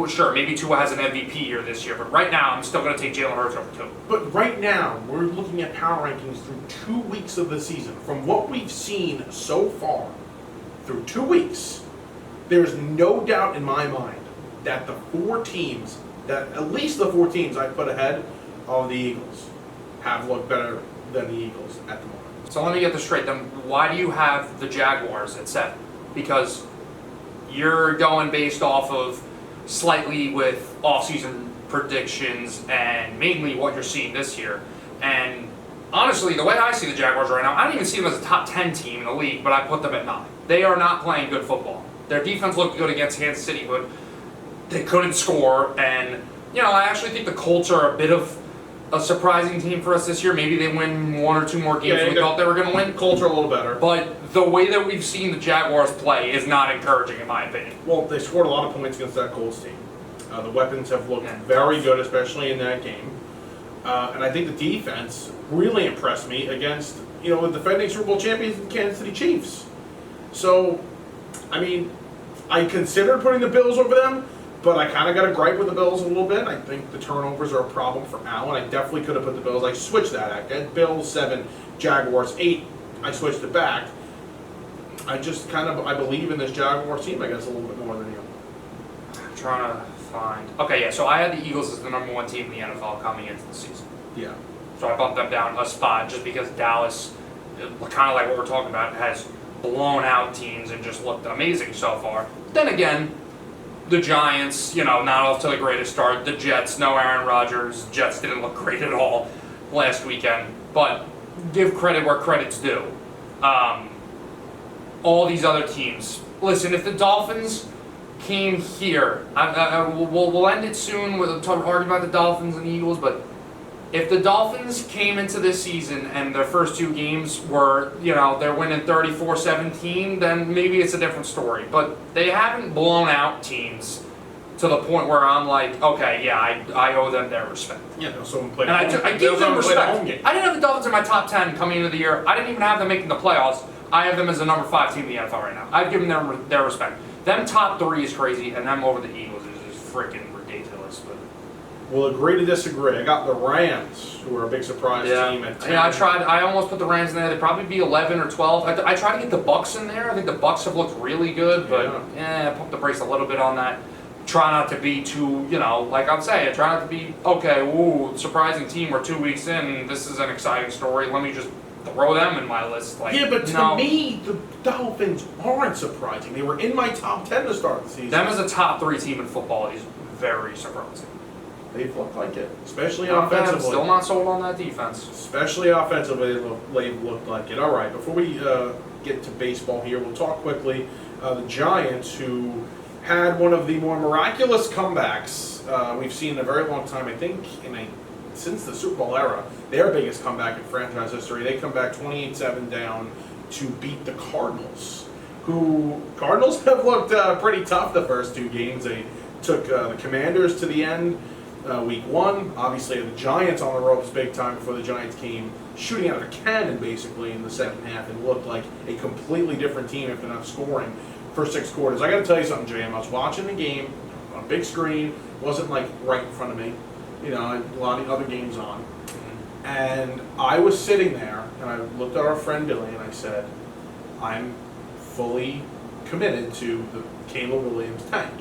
sure, maybe Tua has an MVP year this year, but right now I'm still going to take Jalen Hurts over Tua. But right now, we're looking at power rankings through 2 weeks of the season. From what we've seen so far, through 2 weeks, there's no doubt in my mind that at least the 4 teams I put ahead of the Eagles have looked better than the Eagles at the moment. So let me get this straight. Then why do you have the Jaguars at 7? Because you're going based off of slightly with offseason predictions and mainly what you're seeing this year. And honestly, the way I see the Jaguars right now, I don't even see them as a top 10 team in the league, but I put them at 9. They are not playing good football. Their defense looked good against Kansas City, but they couldn't score, and I actually think the Colts are a bit of a surprising team for us this year. Maybe they win 1 or 2 more games than we thought they were going to win. Colts are a little better. But the way that we've seen the Jaguars play is not encouraging, in my opinion. Well, they scored a lot of points against that Colts team. The weapons have looked very good, especially in that game. And I think the defense really impressed me against, the defending Super Bowl champions, the Kansas City Chiefs. So, I considered putting the Bills over them, but I kind of got a gripe with the Bills a little bit. I think the turnovers are a problem for Allen. I definitely could have put the Bills. I switched that. I had Bills 7, Jaguars 8. I switched it back. I just I believe in this Jaguars team, I guess, a little bit more than you. I'm trying to find. Okay, yeah, so I had the Eagles as the number 1 team in the NFL coming into the season. Yeah. So I bumped them down a spot just because Dallas, kind of like what we're talking about, has blown out teams and just looked amazing so far. Then again, the Giants, not off to the greatest start. The Jets, no Aaron Rodgers. Jets didn't look great at all last weekend. But give credit where credit's due. All these other teams. Listen, if the Dolphins came here, we'll end it soon with a argument about the Dolphins and the Eagles, but if the Dolphins came into this season and their first 2 games were, they're winning 34-17, then maybe it's a different story. But they haven't blown out teams to the point where I'm like, okay, yeah, I owe them their respect. Yeah, no, someone played. And I give them respect. I didn't have the Dolphins in my top 10 coming into the year. I didn't even have them making the playoffs. I have them as the number 5 team in the NFL right now. I've given them their respect. Them top 3 is crazy, and them over the Eagles is just freaking ridiculous. But we'll agree to disagree. I got the Rams, who are a big surprise team at 10. Yeah, I almost put the Rams in there. They'd probably be 11 or 12. I tried to get the Bucks in there. I think the Bucks have looked really good, but I pumped the brakes a little bit on that. Try not to be too, like I'm saying, try not to be, okay, ooh, surprising team, we're 2 weeks in, this is an exciting story, let me just throw them in my list. Like, yeah, but to me, the Dolphins aren't surprising. They were in my top 10 to start the season. Them as a top 3 team in football is very surprising. They've looked like it, especially offensively. I'm still not sold on that defense. Especially offensively, they've looked like it. All right, before we get to baseball here. We'll talk quickly. The Giants, who had one of the more miraculous comebacks we've seen in a very long time. I think since the Super Bowl era, their biggest comeback in franchise history. They come back 28-7 down to beat the Cardinals, who Cardinals have looked pretty tough the first 2 games. They took the Commanders to the end week 1. Obviously, the Giants on the ropes big time before the Giants came shooting out of a cannon basically in the second half and looked like a completely different team after not scoring for 6 quarters. I got to tell you something, JM. I was watching the game on a big screen. Wasn't like right in front of me. You know, a lot of other games on. And I was sitting there, and I looked at our friend Billy, and I said, I'm fully committed to the Caleb Williams tank.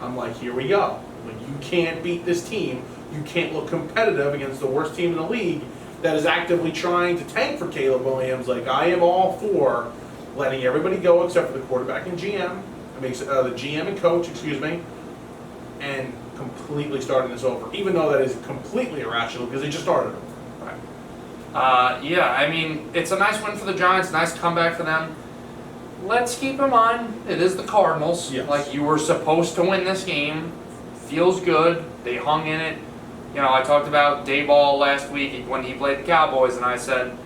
I'm like, here we go. When you can't beat this team, you can't look competitive against the worst team in the league that is actively trying to tank for Caleb Williams. Like, I am all for letting everybody go except for the quarterback and GM. The GM and coach, and completely starting this over, even though that is completely irrational because they just started over. Yeah, I mean, it's a nice win for the Giants, nice comeback for them. Let's keep in mind, it is the Cardinals. Yes. Like, you were supposed to win this game. Feels good. They hung in it. You know, I talked about Dayball last week when he played the Cowboys, and I said,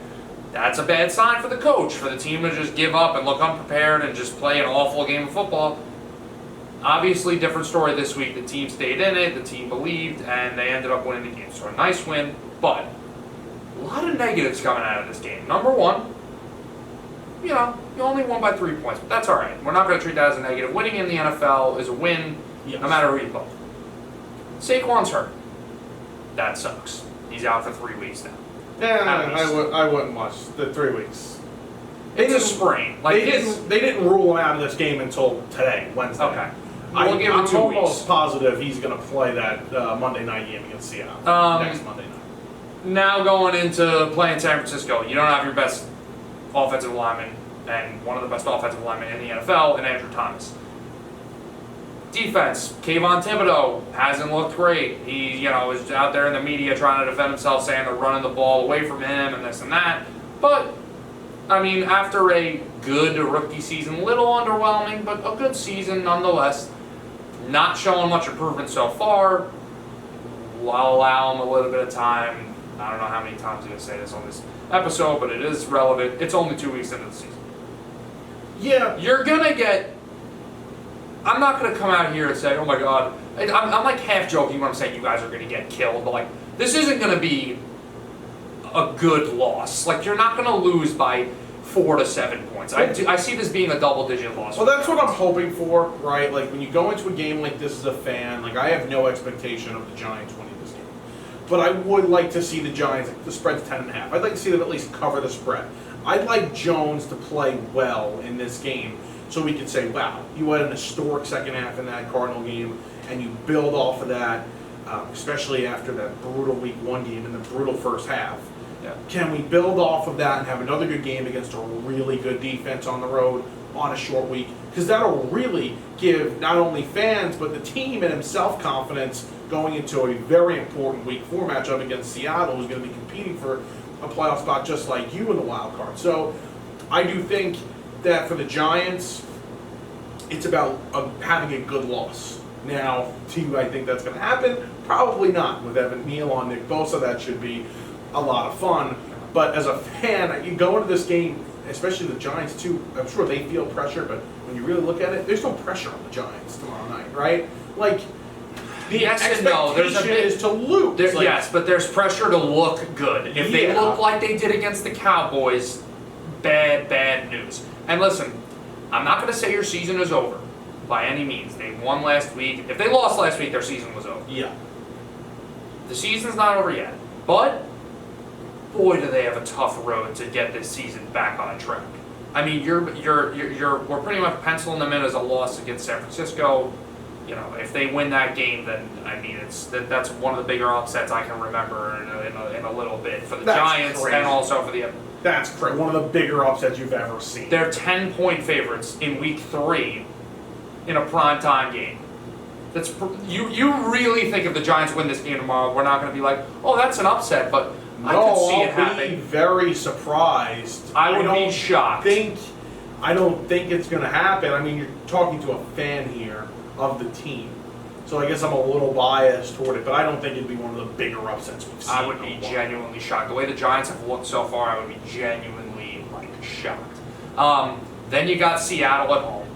that's a bad sign for the coach, for the team to just give up and look unprepared and just play an awful game of football. Obviously, different story this week. The team stayed in it, the team believed, and they ended up winning the game. So a nice win, but a lot of negatives coming out of this game. Number one, you know, you only won by 3 points, but that's all right. We're not going to treat that as a negative. Winning in the NFL is a win, no matter who you play. Saquon's hurt. That sucks. He's out for 3 weeks now. Yeah, I wouldn't watch the 3 weeks. It's a sprain. Like they didn't rule him out of this game until today, Wednesday. Okay. I'm give him 2 almost weeks. positive he's going to play that Monday night game against Seattle next Monday night. Now going into playing San Francisco, you don't have your best offensive lineman and one of the best offensive linemen in the NFL, and Andrew Thomas. Defense, Kayvon Thibodeau hasn't looked great. He, is out there in the media trying to defend himself, saying they're running the ball away from him and this and that. But, I mean, after a good rookie season, a little underwhelming, but a good season nonetheless, not showing much improvement so far. I'll allow him a little bit of time. I don't know how many times I'm going to say this on this episode, but it is relevant. It's only 2 weeks into the season. Yeah. You're going to get... I'm not going to come out here and say, oh my God. I'm like half joking when I'm saying you guys are going to get killed, but like, this isn't going to be a good loss. Like, you're not going to lose by 4 to 7 points. I see this being a double-digit loss. Well, that's what I'm hoping for, right? Like, when you go into a game like this as a fan, like, I have no expectation of the Giants winning this game. But I would like to see the Giants, the spread's 10.5. I'd like to see them at least cover the spread. I'd like Jones to play well in this game so we could say, wow, you had an historic second half in that Cardinal game, and you build off of that, especially after that brutal Week 1 game and the brutal first half. Yeah. Can we build off of that and have another good game against a really good defense on the road on a short week? Because that'll really give not only fans, but the team and himself confidence going into a very important Week 4 matchup against Seattle, who's going to be competing for a playoff spot just like you in the wild card. So I do think that for the Giants, it's about having a good loss. Now, do I think that's going to happen? Probably not. With Evan Neal on Nick Bosa, that should be a lot of fun. But as a fan, you go into this game, especially the Giants too, I'm sure they feel pressure, but when you really look at it, there's no pressure on the Giants tomorrow night, right? Like, the yes and no. There's a bit, is to lose. Yes, but there's pressure to look good. If they look like they did against the Cowboys, bad news. And listen, I'm not going to say your season is over by any means. They won last week. If they lost last week, their season was over. Yeah. The season's not over yet. But, boy, do they have a tough road to get this season back on track. I mean, we're pretty much penciling them in as a loss against San Francisco. If they win that game, then I mean that's one of the bigger upsets I can remember in a little bit for the Giants crazy. And also for the. That's one of the bigger upsets you've ever seen. They're 10-point favorites in Week 3 in a primetime game. You really think if the Giants win this game tomorrow, we're not going to be like, oh, that's an upset, but I could see it happening. I'll be very surprised. I would be shocked. I think I don't think it's going to happen. I mean, you're talking to a fan here of the team. So I guess I'm a little biased toward it, but I don't think it'd be one of the bigger upsets we've seen. I would be genuinely shocked. The way the Giants have looked so far, I would be genuinely shocked. Then you got Seattle at home.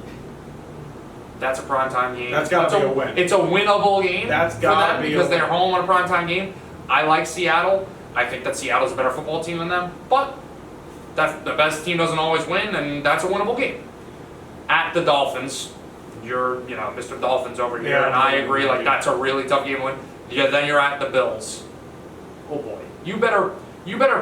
That's a primetime game. That's got to be a win. It's a winnable game. That's got to be because they're home on a primetime game. I like Seattle. I think that Seattle's a better football team than them, but the best team doesn't always win, and that's a winnable game. At the Dolphins. You're, Mr. Dolphins over here, and I agree, that's a really tough game to win. Yeah, then you're at the Bills. Oh boy. You better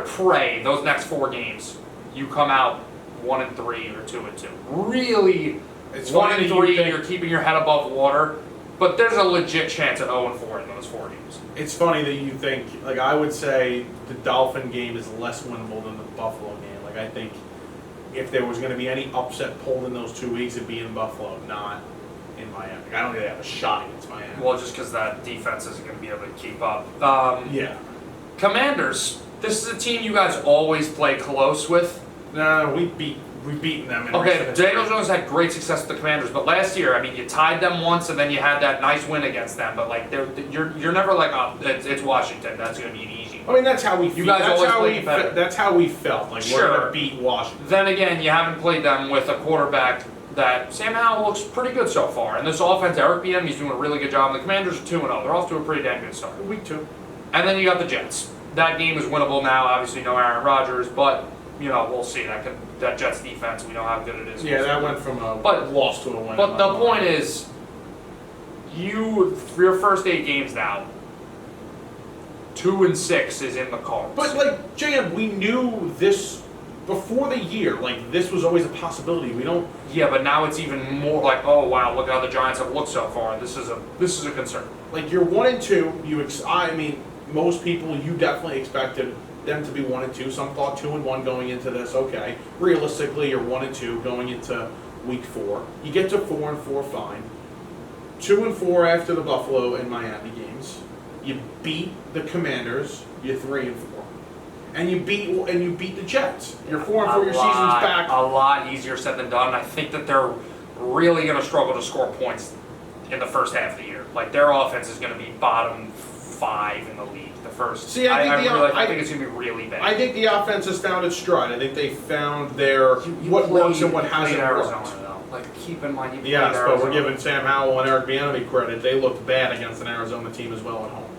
pray those next 4 games you come out 1-3 or 2-2. Really, it's 1-3, you're keeping your head above water, but there's a legit chance at 0-4 in those 4 games. It's funny that you think, I would say the Dolphin game is less winnable than the Buffalo game. I think if there was going to be any upset pulled in those 2 weeks, it'd be in Buffalo, not in Miami. I don't think they have a shot against Miami. Well, just because that defense isn't going to be able to keep up. Yeah. Commanders, this is a team you guys always play close with. No, we've beaten them. Okay, Daniel Jones had great success with the Commanders, but last year, you tied them once, and then you had that nice win against them. But you're never like, oh, it's Washington. That's going to be an easy. I mean, that's how we feel. You guys always play competitive. That's how we felt. Sure. We're going to beat Washington. Then again, you haven't played them with a quarterback that Sam Howell looks pretty good so far. And this offense, Eric Bieniemy, he's doing a really good job. And the Commanders are 2-0. They're off to a pretty damn good start. Week 2. And then you got the Jets. That game is winnable now. Obviously, no Aaron Rodgers, but we'll see. That Jets defense, we know how good it is. Yeah, that went from a loss to a win. But the point is, for your first 8 games now, 2-6 is in the cards. But JM, we knew this before the year. This was always a possibility. We don't. Yeah, but now it's even more oh wow, look how the Giants have looked so far. This is a concern. You're 1-2. Most people, you definitely expected them to be 1-2. Some thought 2-1 going into this. Okay, realistically, you're 1-2 going into week 4. You get to 4-4, fine. 2-4 after the Buffalo and Miami games. You beat the Commanders. You're 3-4, and you beat the Jets. You're 4-4. Your season's back. A lot easier said than done. I think that they're really going to struggle to score points in the first half of the year. Their offense is going to be bottom 5 in the league. The first. See, I think it's going to be really bad. I think the offense has found its stride. I think they found what works and what hasn't worked. Keep in mind, yes, but we're giving Sam Howell and Eric Bieniemy credit. They looked bad against an Arizona team as well at home.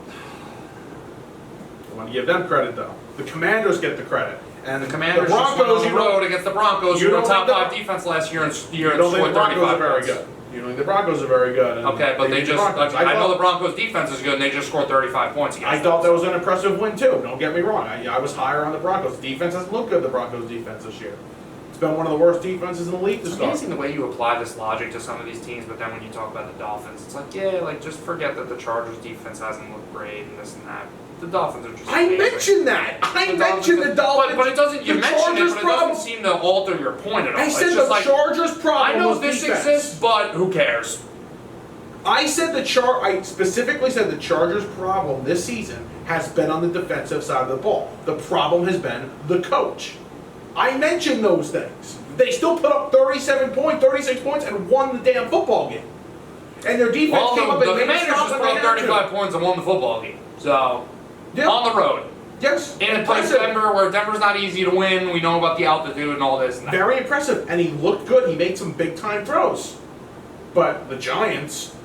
I want to give them credit, though. The Commanders get the credit. And the Commanders just went on the road against the Broncos, who were top 5 defense last year and don't think the Broncos are very good. You don't think the Broncos are very good. Okay, but I know the Broncos defense is good, and they just scored 35 points against I thought that was an impressive win, too. Don't get me wrong. I was higher on the Broncos. Defense hasn't looked good, the Broncos defense this year. It's been one of the worst defenses in the league to start. It's amazing the way you apply this logic to some of these teams, but then when you talk about the Dolphins, it's just forget that the Chargers defense hasn't looked great and this and that. The Dolphins are just amazing. Mentioned that. I mentioned the Dolphins. But it doesn't. You mentioned it, but it doesn't seem to alter your point at all. I said the Chargers problem. I know was this defense. exists, but who cares? I specifically said the Chargers' problem this season has been on the defensive side of the ball. The problem has been the coach. I mentioned those things. They still put up 36 points, and won the damn football game. And their defense came up and made Commanders just put up 35 points and won the football game. So, on the road. Yes. In a place Denver, where Denver's not easy to win. We know about the altitude and all this and that. Very impressive. And he looked good. He made some big-time throws. But the Giants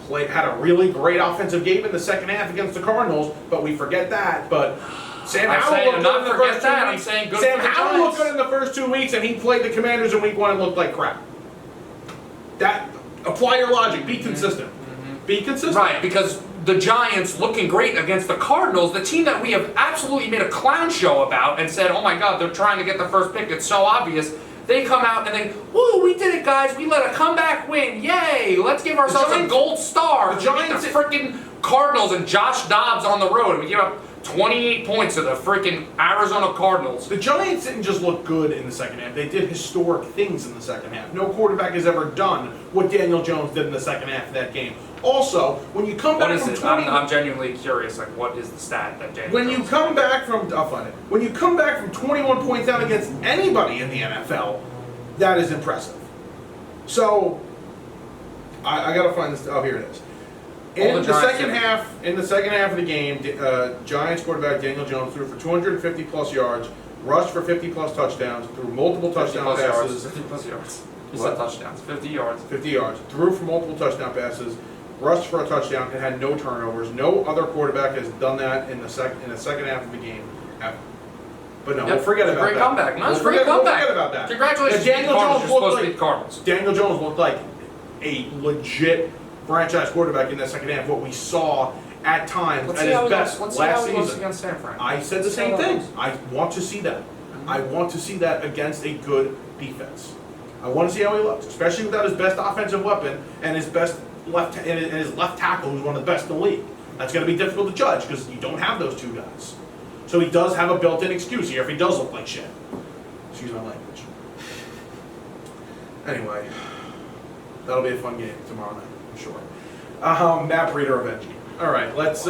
had a really great offensive game in the second half against the Cardinals, but we forget that. But Sam Howell looked good in the first 2 weeks. I'm saying good Sam Howell looked good in the first 2 weeks, and he played the Commanders in week 1 and looked like crap. Apply your logic. Be consistent. Mm-hmm. Be consistent. Right, because the Giants looking great against the Cardinals, the team that we have absolutely made a clown show about and said, oh my God, they're trying to get the first pick. It's so obvious. They come out and they, woo, we did it, guys. We let a comeback win. Yay. Let's give ourselves a gold star. The Giants, the freaking Cardinals and Josh Dobbs on the road. We give up 28 points to the freaking Arizona Cardinals. The Giants didn't just look good in the second half. They did historic things in the second half. No quarterback has ever done what Daniel Jones did in the second half of that game. Also, when you come back from 20... I'm genuinely curious, what is the stat that Daniel Jones... I'll find it. When you come back from 21 points down against anybody in the NFL, that is impressive. So, I gotta find this. Oh, here it is. In the second half of the game, Giants quarterback Daniel Jones threw for 250 plus yards, rushed for 50 plus touchdowns, threw multiple touchdown passes. 50 plus yards. You said touchdowns. 50 yards. 50 yards. Threw for multiple touchdown passes, rushed for a touchdown, and had no turnovers. No other quarterback has done that in the second half of the game ever. But no, we'll forget about that. Great comeback. No, it's a great comeback. We'll forget about that. Congratulations, Daniel Jones. You're supposed to beat the Cardinals. Daniel Jones looked like a legit franchise quarterback in that second half. What we saw at times at his best last season. Against San Fran. I said the same thing. I want to see that. I want to see that against a good defense. I want to see how he looks, especially without his best offensive weapon and his best his left tackle, who's one of the best in the league. That's going to be difficult to judge because you don't have those two guys. So he does have a built-in excuse here if he does look like shit. Excuse my language. Anyway, that'll be a fun game tomorrow night, I'm sure. Map Reader Avenging. All right, let's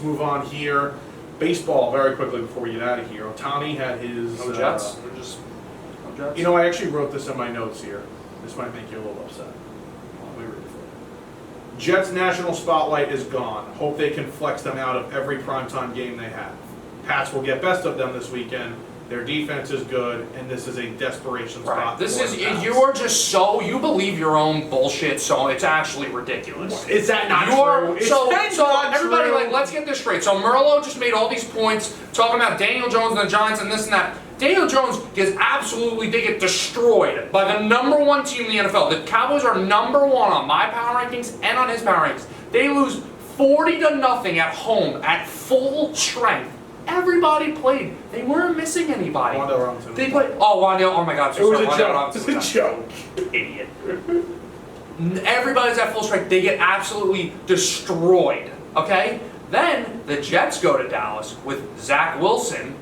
move on here. Baseball, very quickly before we get out of here. Ohtani had his. No Jets. They're just no Jets. You know, I actually wrote this in my notes here. This might make you a little upset. Let me read it for you. Jets national spotlight is gone. Hope they can flex them out of every primetime game they have. Pats will get best of them this weekend. Their defense is good, and this is a desperation spot. Right. This is you are just so you believe your own bullshit, so it's actually ridiculous. Is that not true? So everybody, like, let's get this straight. So Merlot just made all these points talking about Daniel Jones and the Giants and this and that. Daniel Jones they get destroyed by the #1 team in the NFL. The Cowboys are #1 on my power rankings and on his power rankings. They lose 40-0 at home at full strength. Everybody played. They weren't missing anybody. Wandale Robinson. They played. Oh, Wandale. Oh my God. It was a joke. It was a joke. Idiot. Everybody's at full strength. They get absolutely destroyed. Okay? Then the Jets go to Dallas with Zach Wilson,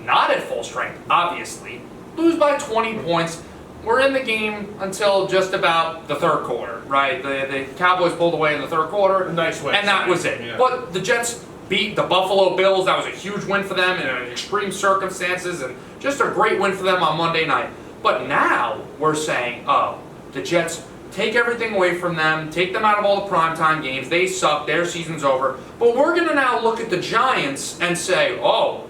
not at full strength, obviously. Lose by 20 points. We're in the game until just about the third quarter, right? The Cowboys pulled away in the third quarter. Nice win. And that was it. Yeah. But the Jets beat the Buffalo Bills. That was a huge win for them in extreme circumstances and just a great win for them on Monday night. But now we're saying, oh, the Jets, take everything away from them, take them out of all the primetime games. They suck. Their season's over. But we're going to now look at the Giants and say, oh,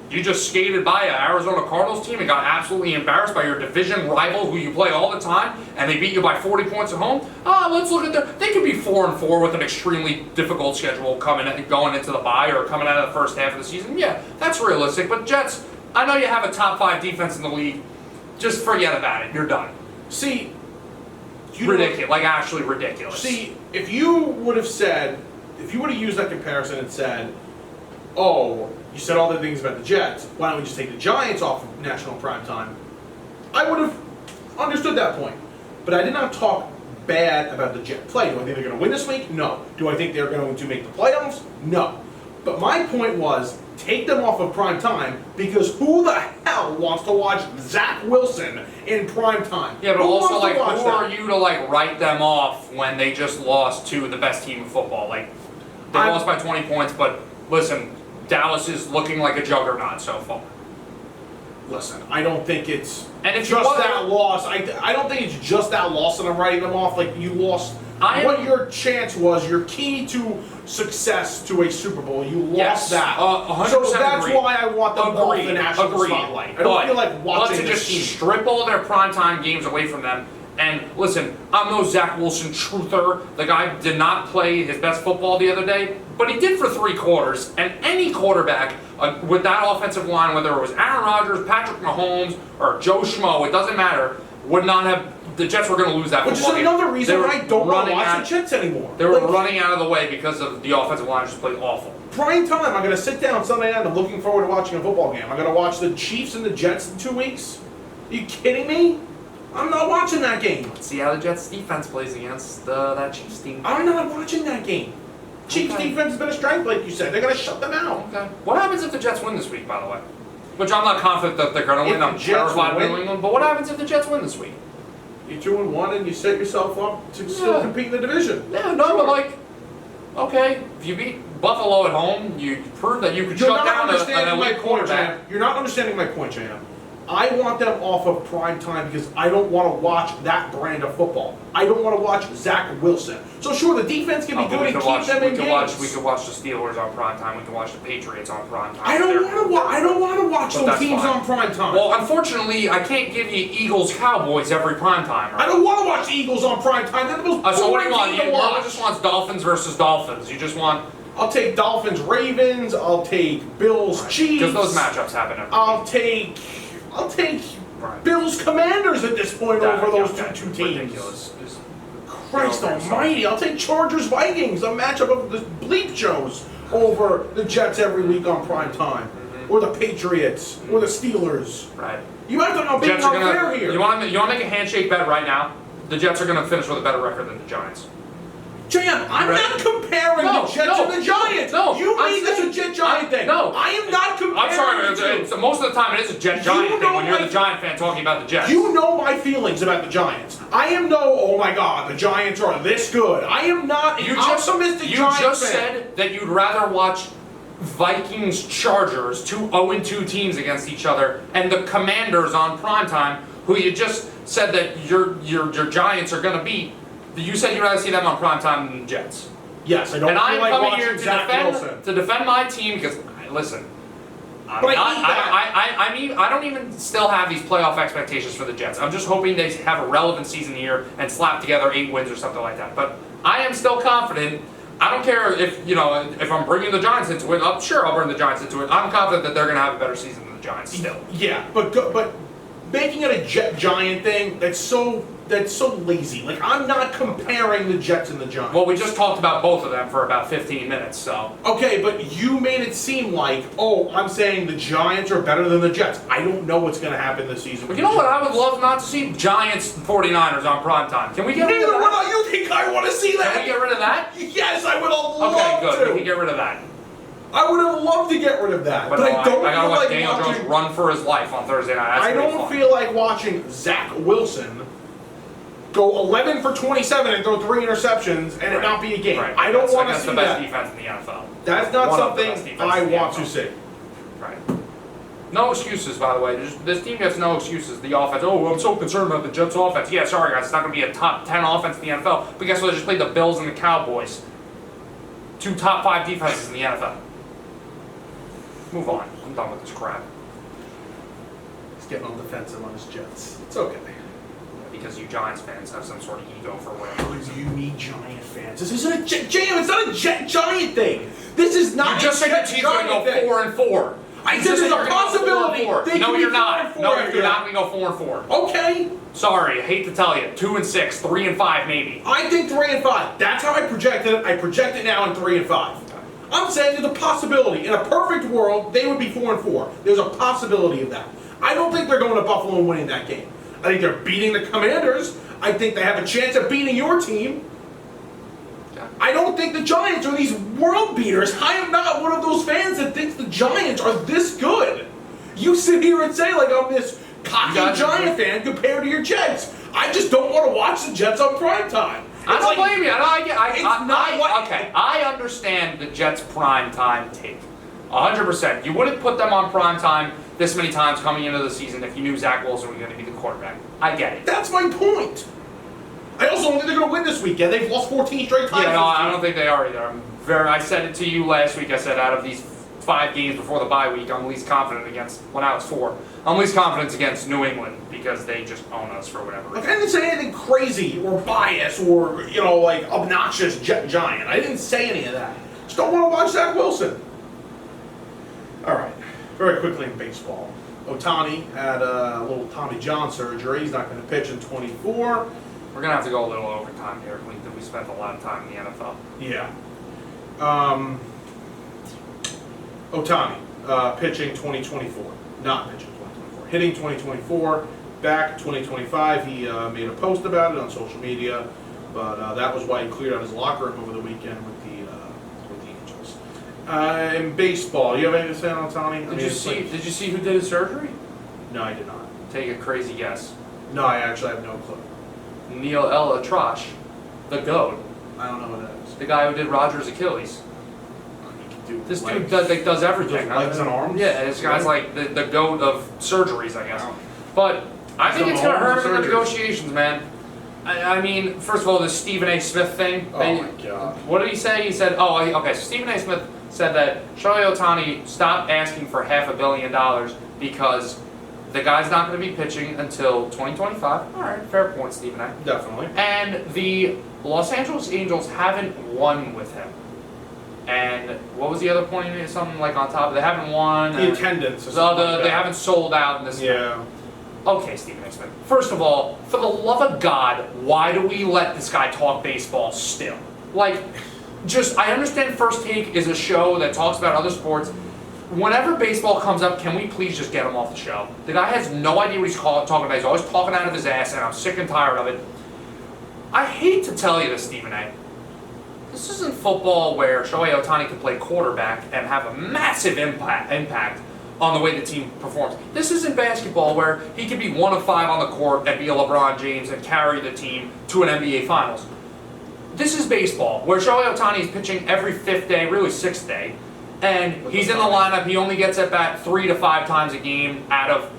you just skated by an Arizona Cardinals team and got absolutely embarrassed by your division rival who you play all the time, and they beat you by 40 points at home. Let's look at they could be 4-4 with an extremely difficult schedule going into the bye or coming out of the first half of the season. Yeah, that's realistic. But Jets, I know you have a top 5 defense in the league. Just forget about it. You're done. See, ridiculous. Like actually ridiculous. See, if you would have used that comparison and said, oh, you said all the things about the Jets, why don't we just take the Giants off of national primetime? I would have understood that point. But I did not talk bad about the Jet play. Do I think they're going to win this week? No. Do I think they're going to make the playoffs? No. But my point was, take them off of primetime because who the hell wants to watch Zach Wilson in primetime? Yeah, but also, like, who are you to, like, write them off when they just lost to the best team in football? Like, they lost by 20 points, but listen, Dallas is looking like a juggernaut so far. Listen, I don't think it's just that loss. I don't think it's just that loss that I'm writing them off. Like, you lost what your chance was, your key to success to a Super Bowl. You lost that. 100% so that's agreed. why I want them off the national spotlight. I don't feel like watching let's just strip all their primetime games away from them. And listen, I'm no Zach Wilson truther. The guy did not play his best football the other day, but he did for 3 quarters. And any quarterback with that offensive line, whether it was Aaron Rodgers, Patrick Mahomes, or Joe Schmo, it doesn't matter, would not have. The Jets were going to lose that football game. Which is another reason why I don't want to watch the Jets anymore. They were running out of the way because of the offensive line just played awful. Prime time, I'm going to sit down Sunday night. I'm looking forward to watching a football game. I'm going to watch the Chiefs and the Jets in 2 weeks. Are you kidding me? I'm not watching that game. Let's see how the Jets defense plays against that Chiefs team. I'm not watching that game. Chiefs defense has been a strength, like you said. They're going to shut them out. Okay. What happens if the Jets win this week, by the way? Which I'm not confident that they're going to win. I'm terrified of New England. But what happens if the Jets win this week? You're 2-1 and you set yourself up to still compete in the division. Yeah, no, but like, okay, if you beat Buffalo at home, you prove that you could shut down an elite quarterback. You're not understanding my point, J.M. I want them off of prime time because I don't want to watch that brand of football. I don't want to watch Zach Wilson. So sure, the defense can be good and keep them in games. We could watch the Steelers on prime time. We can watch the Patriots on prime time. I don't want to watch those teams on prime time. Well, unfortunately, I can't give you Eagles Cowboys every prime time. Right? I don't want to watch the Eagles on prime time. They're the most so what do you boring want? team to You watch. just want Dolphins versus Dolphins. You just want. I'll take Dolphins Ravens. I'll take Bills Chiefs. Because those matchups happen every I'll take Bills Commanders at this point over those two teams. Ridiculous. Christ almighty, I'll take Chargers Vikings, a matchup of the bleep shows over the Jets every week on prime time. Or the Patriots, or the Steelers. Right. You have to know being unfair here. You want to make a handshake bet right now? The Jets are going to finish with a better record than the Giants. Jam, I'm not comparing the Jets and the Giants. No, you made this a Jet-Giant thing. No. I am not comparing I'm sorry, most of the time it is a Jet-Giant thing when you're the Giant fan talking about the Jets. You know my feelings about the Giants. I am oh my God, the Giants are this good. I am not an optimistic Giant fan. You just said that you'd rather watch Vikings-Chargers, two 0-2 teams against each other, and the Commanders on primetime, who you just said that your Giants are going to beat. You said you'd rather see them on primetime than the Jets. Yes, I don't feel like coming watching here to defend my team because, listen, I don't even still have these playoff expectations for the Jets. I'm just hoping they have a relevant season here and slap together 8 wins or something like that. But I am still confident. I don't care if I'm bringing the Giants into it. Sure, I'll bring the Giants into it. I'm confident that they're going to have a better season than the Giants still. Yeah, but making it a Giant thing, that's so lazy. Like, I'm not comparing the Jets and the Giants. Well, we just talked about both of them for about 15 minutes, so. Okay, but you made it seem like, I'm saying the Giants are better than the Jets. I don't know what's going to happen this season. But you know what I would love not to see? Giants 49ers on primetime. Can we get rid of that? You think I want to see that? Can we get rid of that? Yes, I would have loved to. Okay, good. We can get rid of that. I would have loved to get rid of that. But I don't I gotta feel watch like Daniel Jones run for his life on Thursday night. That's I don't feel like watching Zach Wilson go 11 for 27 and throw 3 interceptions and it not be a game. Right. I don't want to see that. That's the best defense in the NFL. That's not something I want to see. Right. No excuses, by the way. This team has no excuses. The offense. I'm so concerned about the Jets' offense. Yeah, sorry guys, it's not going to be a top 10 offense in the NFL. But guess what? They just played the Bills and the Cowboys. 2 top 5 defenses in the NFL. Move on. I'm done with this crap. He's getting on defensive on his Jets. It's okay. Because you Giants fans have some sort of ego for whatever reason. You need Giant fans. This isn't a Jam. It's not a Giant thing. This is not. You just said your team's going to go 4-4. I said there's a possibility. No, you're not. No, you're not. We go 4-4. Okay. Sorry, I hate to tell you. 2-6, 3-5, maybe. I think 3-5. That's how I projected it. I project it now in 3-5. I'm saying there's a possibility. In a perfect world, they would be 4-4. There's a possibility of that. I don't think they're going to Buffalo and winning that game. I think they're beating the Commanders. I think they have a chance of beating your team. I don't think the Giants are these world beaters. I am not one of those fans that thinks the Giants are this good. You sit here and say like I'm this cocky Giant fan compared to your Jets. I just don't want to watch the Jets on primetime. I don't blame you. I understand the Jets primetime take. 100%. You wouldn't put them on primetime this many times coming into the season if you knew Zach Wilson was going to be the quarterback. I get it. That's my point. I also don't think they're going to win this weekend. They've lost 14 straight times. Yeah, no, I don't think they are either. I said it to you last week. I said out of these 5 games before the bye week, I'm least confident against. Well, now it's 4. I'm least confident against New England because they just own us for whatever reason. I didn't say anything crazy or biased or like obnoxious Giant. I didn't say any of that. Just don't want to watch Zach Wilson. All right. Very quickly in baseball. Ohtani had a little Tommy John surgery. He's not going to pitch in 24. We're going to have to go a little overtime here. We spent a lot of time in the NFL. Yeah. Ohtani, pitching 2024. Not pitching 2024. Hitting 2024. Back 2025. He made a post about it on social media. But that was why he cleared out his locker room over the weekend with the Angels. In baseball, you have anything to say on Ohtani? Did you see who did his surgery? No, I did not. Take a crazy guess. No, I actually have no clue. Neil Elatrash, the GOAT. I don't know who that is. The guy who did Roger's Achilles. do This legs? dude does everything. Legs and arms? Yeah, this guy's like the goat of surgeries, I guess. Wow. But I think Some it's going to hurt him in the surgeries. negotiations, man. I mean, first of all, this Stephen A. Smith thing. Oh my God. What did he say? He said, okay, so Stephen A. Smith said that Shohei Ohtani stopped asking for $500 million because the guy's not going to be pitching until 2025. All right, fair point, Stephen A. Definitely. And the Los Angeles Angels haven't won with him. And what was the other point? Something like on top of they haven't won. The attendance. Or So something like they that. haven't sold out in this. Yeah. Okay, Stephen A. Smith. First of all, for the love of God, why do we let this guy talk baseball still? Like, I understand First Take is a show that talks about other sports. Whenever baseball comes up, can we please just get him off the show? The guy has no idea what he's talking about. He's always talking out of his ass, and I'm sick and tired of it. I hate to tell you this, Stephen A. This isn't football where Shohei Ohtani can play quarterback and have a massive impact on the way the team performs. This isn't basketball where he can be 1 of 5 on the court and be a LeBron James and carry the team to an NBA Finals. This is baseball where Shohei Ohtani is pitching every 5th day, really 6th day, and he's in the lineup. He only gets at bat 3 to 5 times a game out of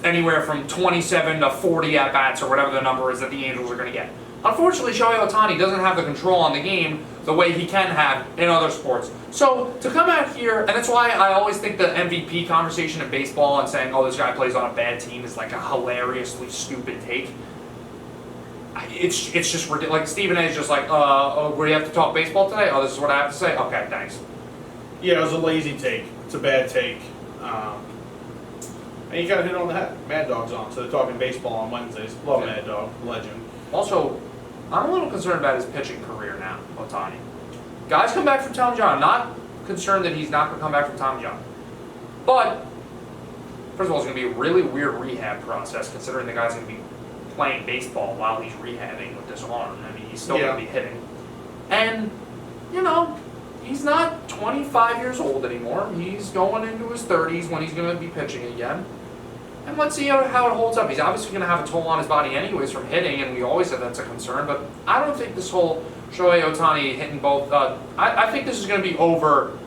anywhere from 27 to 40 at bats or whatever the number is that the Angels are going to get. Unfortunately, Shohei Ohtani doesn't have the control on the game the way he can have in other sports. So to come out here, and that's why I always think the MVP conversation in baseball and saying, oh, this guy plays on a bad team is like a hilariously stupid take. It's just ridiculous. Like Stephen A. is just like, we have to talk baseball today? Oh, this is what I have to say? Okay, thanks. Yeah, it was a lazy take. It's a bad take. And you got to hit on the head. Mad Dog's on, so they're talking baseball on Wednesdays. Love Yeah. Mad Dog, legend. Also, I'm a little concerned about his pitching career now, Ohtani. Guys come back from Tommy John. I'm not concerned that he's not going to come back from Tommy John. But, first of all, it's going to be a really weird rehab process considering the guy's going to be playing baseball while he's rehabbing with this arm. I mean, he's still going to be hitting. And, he's not 25 years old anymore. He's going into his 30s when he's going to be pitching again. And let's see how it holds up. He's obviously going to have a toll on his body anyways from hitting, and we always said that's a concern. But I don't think this whole Shohei Ohtani hitting both, I think this is going to be over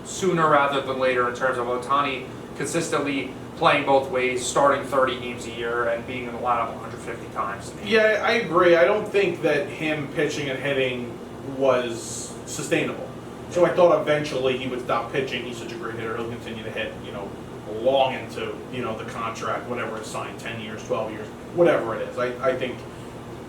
sooner rather than later in terms of Ohtani consistently playing both ways, starting 30 games a year, and being in the lineup 150 times. Yeah, I agree. I don't think that him pitching and hitting was sustainable. So I thought eventually he would stop pitching. He's such a great hitter. He'll continue to hit, long into, the contract, whatever it's signed, 10 years, 12 years, whatever it is. I think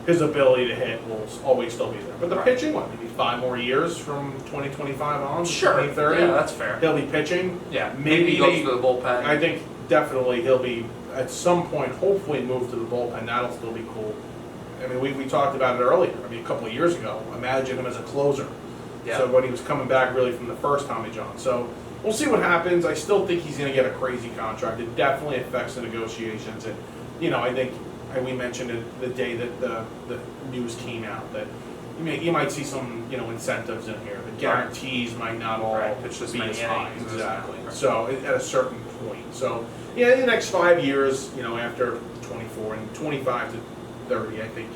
his ability to hit will always still be there. But the pitching, maybe 5 more years from 2025 on, Sure. 2030? Yeah, that's fair. He'll be pitching. Yeah, maybe he goes to the bullpen. I think definitely he'll be, at some point, hopefully moved to the bullpen. That'll still be cool. I mean, we talked about it earlier. I mean, a couple of years ago. Imagine him as a closer. Yeah. So when he was coming back really from the first Tommy John. So we'll see what happens. I still think he's going to get a crazy contract. It definitely affects the negotiations. And, I think we mentioned it the day that the news came out that you might see some, incentives in here. The guarantees might not all Pitch this be many as high. innings. Exactly. Right. So at a certain point. So, yeah, in the next 5 years, after 24 and 25 to 30, I think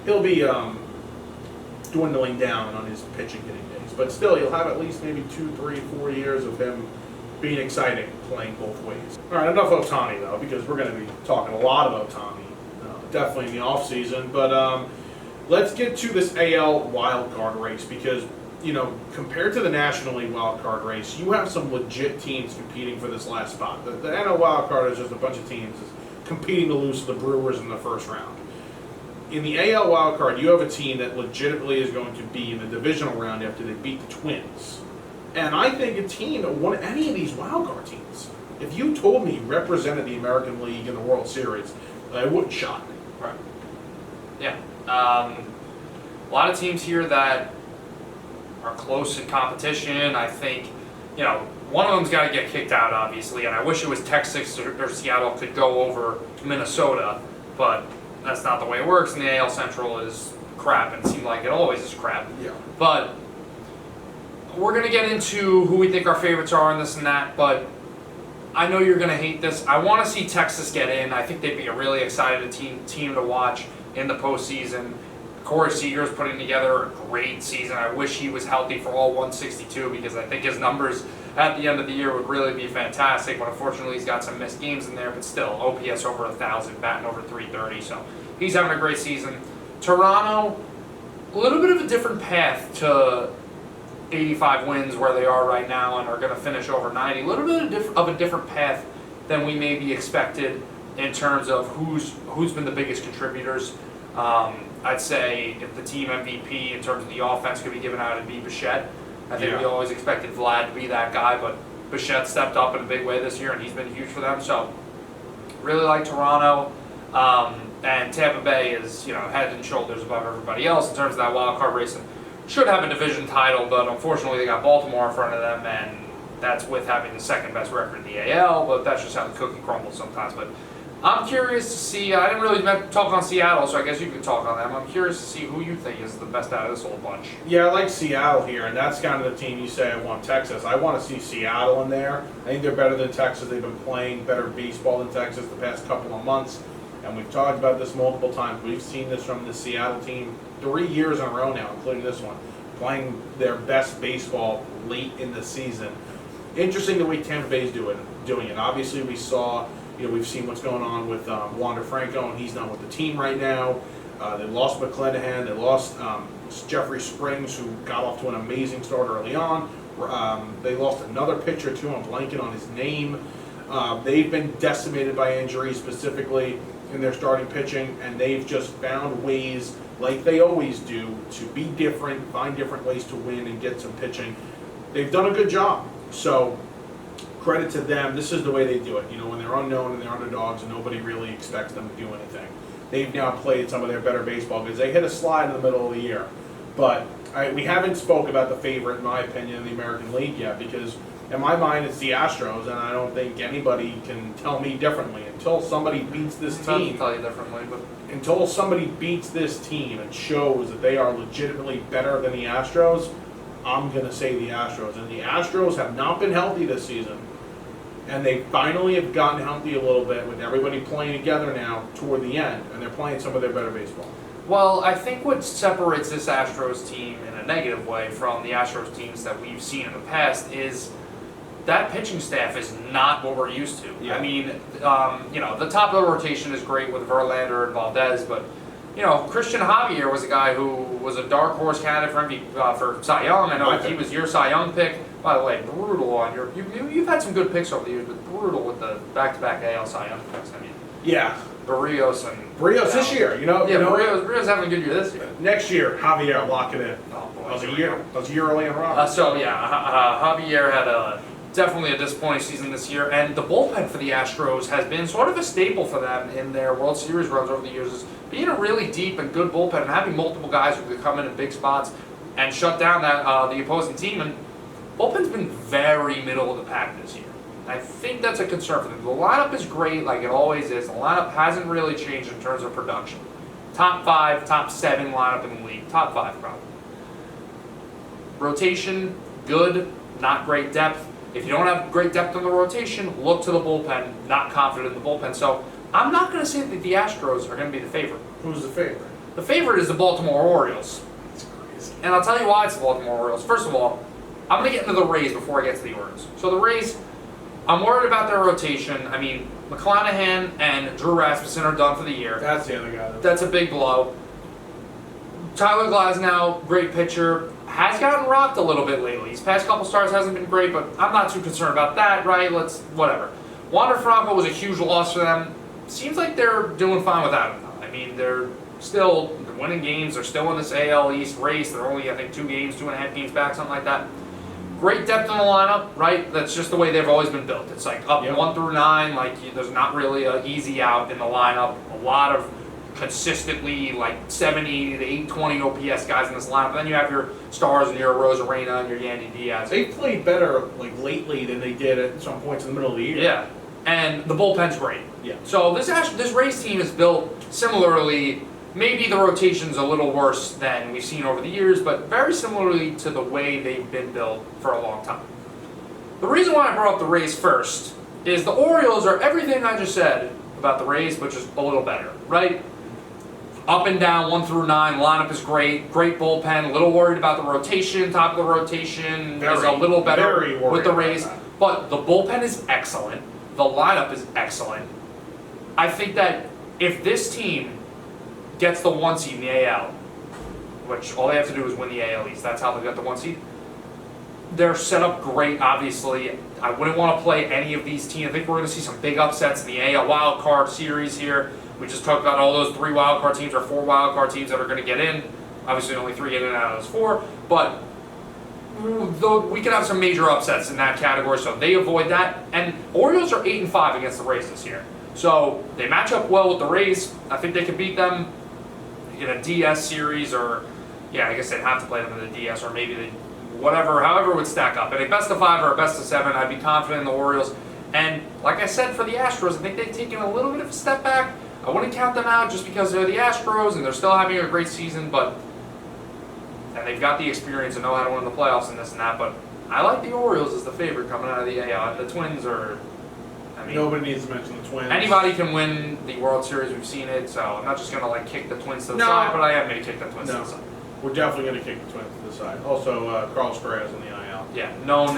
he'll be dwindling down on his pitching hitting days. But still, you'll have at least maybe 2, 3, 4 years of him being exciting, playing both ways. All right, enough Ohtani, though, because we're going to be talking a lot of Ohtani, definitely in the offseason. But let's get to this AL wildcard race because, compared to the National League wildcard race, you have some legit teams competing for this last spot. The NL wildcard is just a bunch of teams competing to lose to the Brewers in the first round. In the AL wildcard, you have a team that legitimately is going to be in the divisional round after they beat the Twins. And I think a team that won any of these wildcard teams, if you told me represented the American League in the World Series, it wouldn't shock me. Right. Yeah. A lot of teams here that are close in competition. I think, one of them's got to get kicked out, obviously, and I wish it was Texas or Seattle could go over Minnesota, but that's not the way it works, and the AL Central is crap, and it seems like it always is crap. Yeah. But we're going to get into who we think our favorites are and this and that, but I know you're going to hate this. I want to see Texas get in. I think they'd be a really excited team to watch in the postseason. Corey Seager's putting together a great season. I wish he was healthy for all 162 because I think his numbers at the end of the year would really be fantastic. But unfortunately, he's got some missed games in there. But still, OPS over 1,000, batting over 330. So he's having a great season. Toronto, a little bit of a different path to 85 wins where they are right now and are going to finish over 90. A little bit of a different path than we maybe expected in terms of who's been the biggest contributors. I'd say if the team MVP in terms of the offense could be given out, it'd be Bichette. I think we always expected Vlad to be that guy, but Bichette stepped up in a big way this year, and he's been huge for them. So, really like Toronto. And Tampa Bay is, head and shoulders above everybody else in terms of that wild card race. And should have a division title, but unfortunately they got Baltimore in front of them, and that's with having the second best record in the AL. But that's just how the cookie crumbles sometimes. But I'm curious to see. I didn't really talk on Seattle, so I guess you could talk on them. I'm curious to see who you think is the best out of this whole bunch. Yeah, I like Seattle here, and that's kind of the team you say I want Texas. I want to see Seattle in there. I think they're better than Texas. They've been playing better baseball than Texas the past couple of months, and we've talked about this multiple times. We've seen this from the Seattle team 3 years in a row now, including this one, playing their best baseball late in the season. Interesting the way Tampa Bay's doing it. Obviously, we saw. We've seen what's going on with Wander Franco, and he's not with the team right now. They lost McClanahan. They lost Jeffrey Springs, who got off to an amazing start early on. They lost another pitcher, too. I'm blanking on his name. They've been decimated by injuries, specifically in their starting pitching, and they've just found ways, like they always do, to be different, find different ways to win and get some pitching. They've done a good job. So, credit to them. This is the way they do it. When they're unknown and they're underdogs and nobody really expects them to do anything. They've now played some of their better baseball because they hit a slide in the middle of the year. But we haven't spoke about the favorite, in my opinion, in the American League yet because in my mind it's the Astros, and I don't think anybody can tell me differently until somebody beats this team. Tell you differently, but until somebody beats this team and shows that they are legitimately better than the Astros, I'm going to say the Astros. And the Astros have not been healthy this season. And they finally have gotten healthy a little bit with everybody playing together now toward the end. And they're playing some of their better baseball. Well, I think what separates this Astros team in a negative way from the Astros teams that we've seen in the past is that pitching staff is not what we're used to. Yeah. I mean, the top of the rotation is great with Verlander and Valdez, but Christian Javier was a guy who was a dark horse candidate for MVP, for Cy Young. I know he was your Cy Young pick. By the way, brutal on you've had some good picks over the years, but brutal with the back-to-back AL Cy Young picks. I mean, yeah, Barrios this year, Barrios having a good year this year. Next year, Javier, lock it in. Oh boy, that was a year early in a row. Javier had definitely a disappointing season this year, and the bullpen for the Astros has been sort of a staple for them in their World Series runs over the years. Is being a really deep and good bullpen and having multiple guys who could come in big spots and shut down the opposing team. And bullpen's been very middle of the pack this year. I think that's a concern for them. The lineup is great, like it always is. The lineup hasn't really changed in terms of production. Top 5, top 7 lineup in the league. Top 5, probably. Rotation, good, not great depth. If you don't have great depth in the rotation, look to the bullpen. Not confident in the bullpen. So I'm not going to say that the Astros are going to be the favorite. Who's the favorite? The favorite is the Baltimore Orioles. That's crazy. And I'll tell you why it's the Baltimore Orioles. First of all, I'm going to get into the Rays before I get to the Orioles. So the Rays, I'm worried about their rotation. I mean, McClanahan and Drew Rasmussen are done for the year. That's the other guy. That's a big blow. Tyler Glasnow, great pitcher, has gotten rocked a little bit lately. His past couple starts hasn't been great, but I'm not too concerned about that, right? Whatever. Wander Franco was a huge loss for them. Seems like they're doing fine without him, though. I mean, they're winning games. They're still in this AL East race. They're only, I think, 2.5 games back, something like that. Great depth in the lineup, right? That's just the way they've always been built. It's like up 1 through 9, there's not really an easy out in the lineup. A lot of consistently 780 to 820 OPS guys in this lineup. Then you have your stars and your Rosarena and your Yandy Diaz. They've played better lately than they did at some points in the middle of the year. Yeah, and the bullpen's great. Yeah. So this Rays team is built similarly. Maybe the rotation's a little worse than we've seen over the years, but very similarly to the way they've been built for a long time. The reason why I brought up the Rays first is the Orioles are everything I just said about the Rays, but just a little better, right? up and down, 1 through 9. Lineup is great. Great bullpen. A little worried about the rotation. Top of the rotation is a little better with the Rays. But the bullpen is excellent. The lineup is excellent. I think that if this team gets the 1 seed in the AL, which all they have to do is win the AL East, that's how they got the 1 seed. They're set up great, obviously. I wouldn't want to play any of these teams. I think we're going to see some big upsets in the AL wild card series here. We just talked about all those 3 wild card teams or 4 wild card teams that are going to get in. Obviously, only 3 get in out of those 4, but we could have some major upsets in that category, so they avoid that. And Orioles are 8-5 against the Rays this year, so they match up well with the Rays. I think they could beat them in a DS series, or I guess they'd have to play them in the DS, or maybe they. However it would stack up. In a best of 5 or a best of 7, I'd be confident in the Orioles. And like I said, for the Astros, I think they've taken a little bit of a step back. I wouldn't count them out just because they're the Astros and they're still having a great season, and they've got the experience and know how to win the playoffs and this and that. But I like the Orioles as the favorite coming out of the AL. The Twins are. Nobody needs to mention the Twins. Anybody can win the World Series. We've seen it, so I'm not just gonna kick the Twins to the side, but I am gonna kick the Twins to the side. We're definitely going to kick the Twins to the side. Also, Carlos Correa's on the IL. Yeah, known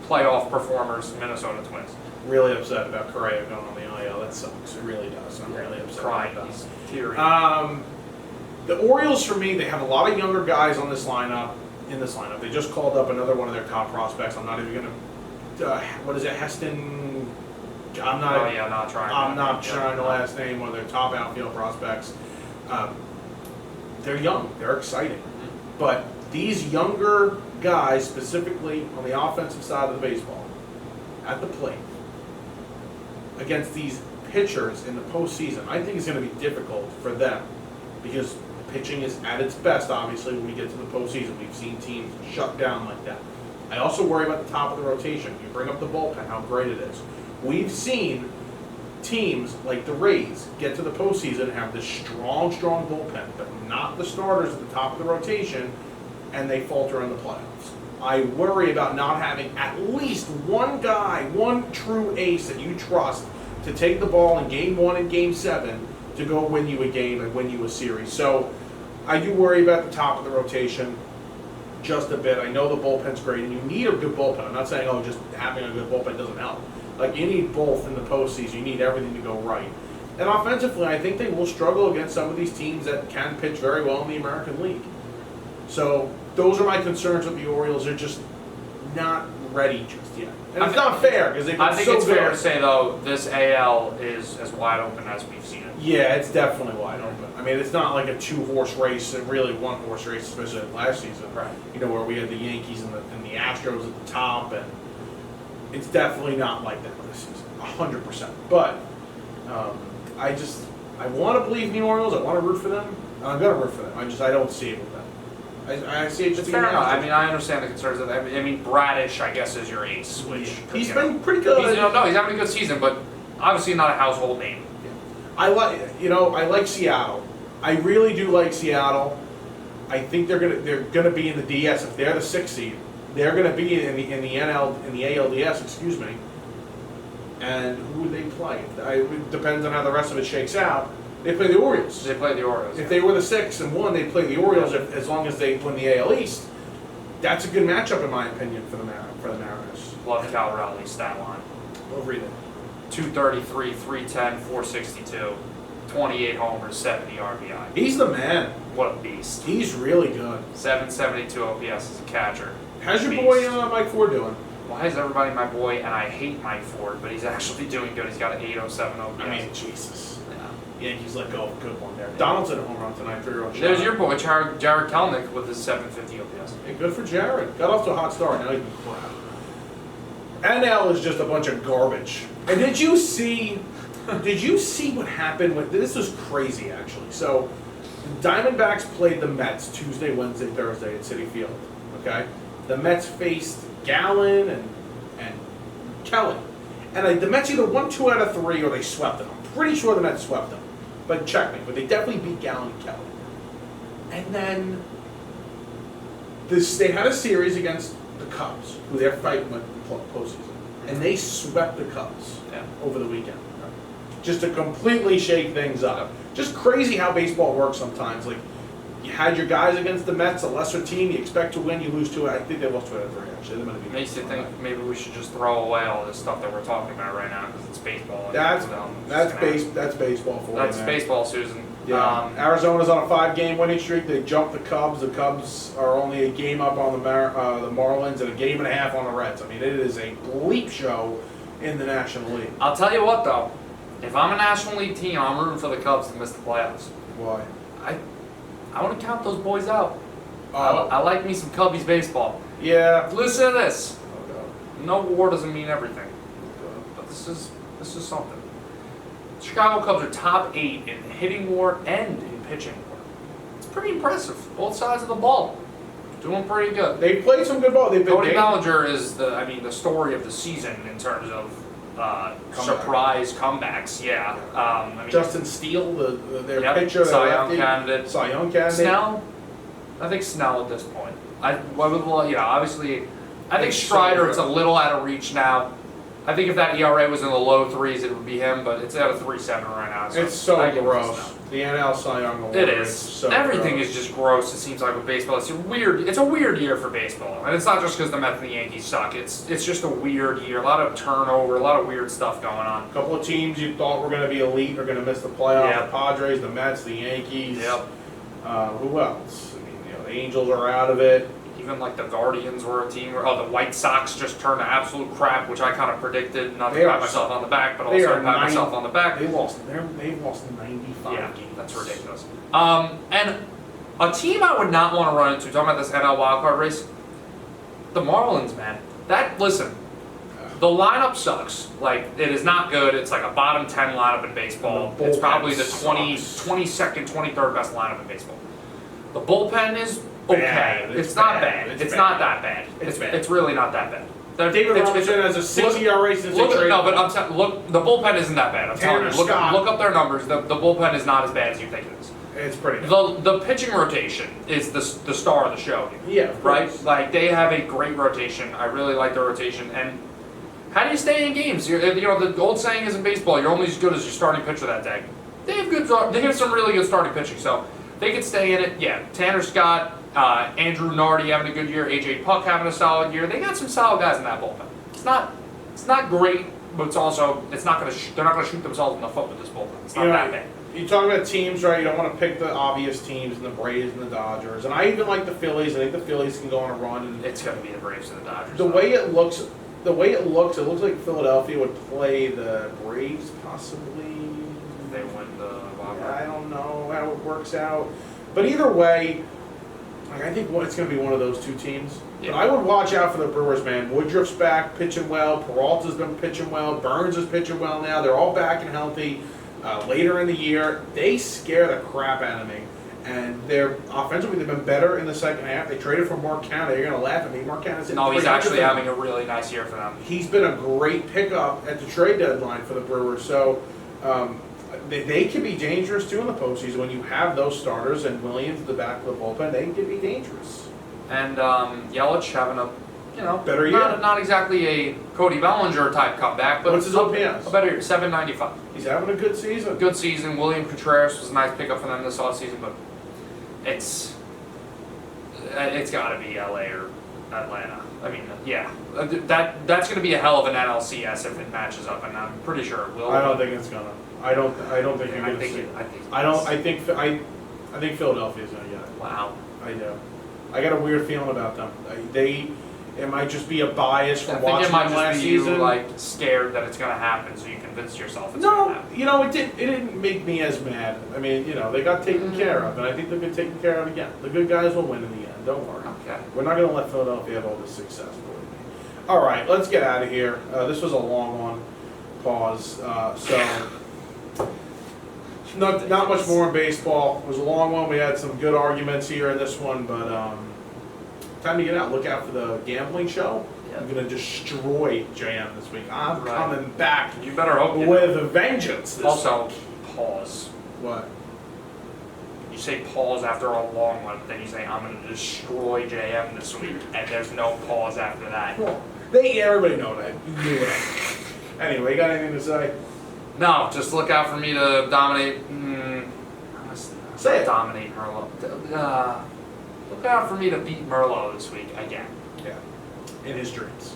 playoff performers, Minnesota Twins. Really upset about Correa going on the IL. That sucks. It really does. I'm really upset about that. He's tearing. The Orioles, for me, they have a lot of younger guys on this lineup. They just called up another one of their top prospects. I'm not even going to. What is it, Heston? I'm not trying the last name. One of their top outfield prospects. They're young. They're exciting. But these younger guys, specifically on the offensive side of the baseball, at the plate, against these pitchers in the postseason, I think it's going to be difficult for them because pitching is at its best, obviously, when we get to the postseason. We've seen teams shut down like that. I also worry about the top of the rotation. You bring up the bullpen, how great it is. We've seen teams like the Rays get to the postseason and have this strong bullpen, but not the starters at the top of the rotation, and they falter in the playoffs. I worry about not having at least one guy, one true ace that you trust to take the ball in Game 1 and Game 7 to go win you a game and win you a series. So I do worry about the top of the rotation just a bit. I know the bullpen's great, and you need a good bullpen. I'm not saying, just having a good bullpen doesn't help. Like, you need both in the postseason. You need everything to go right. And offensively, I think they will struggle against some of these teams that can pitch very well in the American League. So those are my concerns with the Orioles. They're just not ready just yet. And it's not fair because they've been so good. I think it's fair to say, though, this AL is as wide open as we've seen it. Yeah, it's definitely wide open. I mean, it's not like a 2-horse race, and really 1-horse race, especially last season. Right. Where we had the Yankees and the Astros at the top, and it's definitely not like that this season, 100%. But I want to believe in the Orioles. I want to root for them. I'm going to root for them. I don't see it with them. I see it just being fair enough. I understand the concerns of that. Bradish, I guess, is your ace. Which he's been pretty good. He's having a good season, but obviously not a household name. Yeah. I like Seattle. I really do like Seattle. I think they're gonna be in the DS. If they're the 6th seed, they're gonna be in the ALDS. Excuse me. And who would they play? It depends on how the rest of it shakes out. They play the Orioles. If they were the 6 and 1, they'd play the Orioles as long as they win the AL East. That's a good matchup, in my opinion, for the Mariners. Love Cal Rowley's stat line. We'll read it. 233, 310, 462, 28 homers, 70 RBI. He's the man. What a beast. He's really good. 772 OPS as a catcher. How's your boy Mike Ford doing? Why is everybody my boy? And I hate Mike Ford, but he's actually doing good. He's got an 807 OPS. Jesus. Yankees let go of a good one there. Donaldson a home run tonight, 3-run shot. There's your boy, Jared Kelenic, with his 750 OPS. Hey, good for Jared. Got off to a hot start. Now he's been crap. NL is just a bunch of garbage. And did you see what happened with this? Was crazy, actually. So, the Diamondbacks played the Mets Tuesday, Wednesday, Thursday at Citi Field. Okay, the Mets faced Gallen and Kelly, and the Mets either won 2 out of 3 or they swept them. I'm pretty sure the Mets swept them. But check me. But they definitely beat Gallen and Kelly. And then they had a series against the Cubs, who they're fighting with in the postseason. And they swept the Cubs over the weekend. just to completely shake things up. Just crazy how baseball works sometimes. Like, you had your guys against the Mets, a lesser team. You expect to win, you lose 2. I think they lost 2 out of 3. Actually, makes you think maybe we should just throw away all this stuff that we're talking about right now because it's baseball. And that's baseball for you. That's baseball, Susan. Yeah. Arizona's on a 5-game winning streak. They jumped the Cubs. The Cubs are only a game up on the Marlins and a game and a half on the Reds. I mean, it is a bleep show in the National League. I'll tell you what, though. If I'm a National League team, I'm rooting for the Cubs to miss the playoffs. Why? I want to count those boys out. I like me some Cubbies baseball. Yeah. Listen to this. Okay. No war doesn't mean everything. Okay. But this is something. Chicago Cubs are top 8 in hitting war and in pitching war. It's pretty impressive. Both sides of the ball. Doing pretty good. They played some good ball. Cody Bellinger is the story of the season in terms of surprise comebacks. Yeah. Justin Steele, their pitcher, Cy Young candidate. Cy Young candidate. Snell. I think Snell at this point. Obviously, I think Strider. It's a little out of reach now. I think if that ERA was in the low 3s, it would be him, but it's at a 3.7 right now. So it's so gross. The NL Cy Young Award. It is. Everything is just gross. It seems like with baseball, it's a weird year for baseball, and it's not just because the Mets and the Yankees suck. It's just a weird year. A lot of turnover, a lot of weird stuff going on. A couple of teams you thought were going to be elite are going to miss the playoffs. Yep. The Padres, the Mets, the Yankees. Yep. Who else? I mean, the Angels are out of it. Even like the Guardians were a team. The White Sox just turned to absolute crap, which I kind of predicted. Not to pat myself on the back, but also pat myself on the back. They've lost 95 games. That's ridiculous. And a team I would not want to run into, talking about this NL wildcard race, the Marlins, man. The lineup sucks. Like, it is not good. It's like a bottom 10 lineup in baseball. It's probably the 22nd, 23rd best lineup in baseball. The bullpen is okay. It's not bad. It's not that bad. It's really not that bad. David Robertson has a 6 ERA since they traded. No, but I'm saying, look, the bullpen isn't that bad. I'm telling you, look up their numbers. The bullpen is not as bad as you think it is. It's pretty good. The pitching rotation is the star of the show. Yeah, right. Like, they have a great rotation. I really like their rotation. And how do you stay in games? The old saying is in baseball, you're only as good as your starting pitcher that day. They have some really good starting pitching, so they can stay in it. Yeah, Tanner Scott. Andrew Nardi having a good year, AJ Puck having a solid year. They got some solid guys in that bullpen. It's not great, but it's also they're not going to shoot themselves in the foot with this bullpen. It's not that bad. You talk about teams, right? You don't want to pick the obvious teams, and the Braves and the Dodgers, and I even like the Phillies. I think the Phillies can go on a run. And it's going to be the Braves and the Dodgers. The way it looks, it looks like Philadelphia would play the Braves possibly. If they win the wild card. I don't know how it works out, but either way. I think it's going to be one of those two teams. Yeah. But I would watch out for the Brewers, man. Woodruff's back, pitching well. Peralta's been pitching well. Burns is pitching well now. They're all back and healthy. Later in the year, they scare the crap out of me. And they're offensively, they've been better in the second half. They traded for Mark Canha. You're going to laugh at me. Mark Canha's No, he's actually having a really nice year for them. He's been a great pickup at the trade deadline for the Brewers. So, they can be dangerous too in the postseason when you have those starters and Williams at the back of the bullpen. They can be dangerous. And Yelich having a better year. Not exactly a Cody Bellinger type comeback, but what's his OPS? A better year, 795. He's having a good season. Good season. William Contreras was a nice pickup for them this offseason, but it's got to be LA or Atlanta. I mean, yeah, that's going to be a hell of an NLCS if it matches up, and I'm pretty sure it will. I don't think it's gonna. I don't think you're gonna see. I think Philadelphia's gonna get it. Wow. I do. I got a weird feeling about them. It might just be a bias from watching them last season. You like scared that it's gonna happen, so you convince yourself it's gonna happen. It didn't make me as mad. I mean, they got taken care of, and I think they'll get taken care of again. The good guys will win in the end. Don't worry. Okay. We're not gonna let Philadelphia have all this success. Believe me. All right, let's get out of here. This was a long one. Pause. Not much more in baseball. It was a long one. We had some good arguments here in this one, but time to get out. Look out for the gambling show. Yeah. I'm going to destroy JM this week. I'm coming back. You better hope with a vengeance this week. Pause. What? You say pause after a long one, but then you say I'm going to destroy JM this week, and there's no pause after that. Well, everybody know that. You knew it. Anyway, you got anything to say? No, just look out for me to dominate. Say it. Dominate Merlot. Look out for me to beat Merlot this week again. Yeah. In his dreams.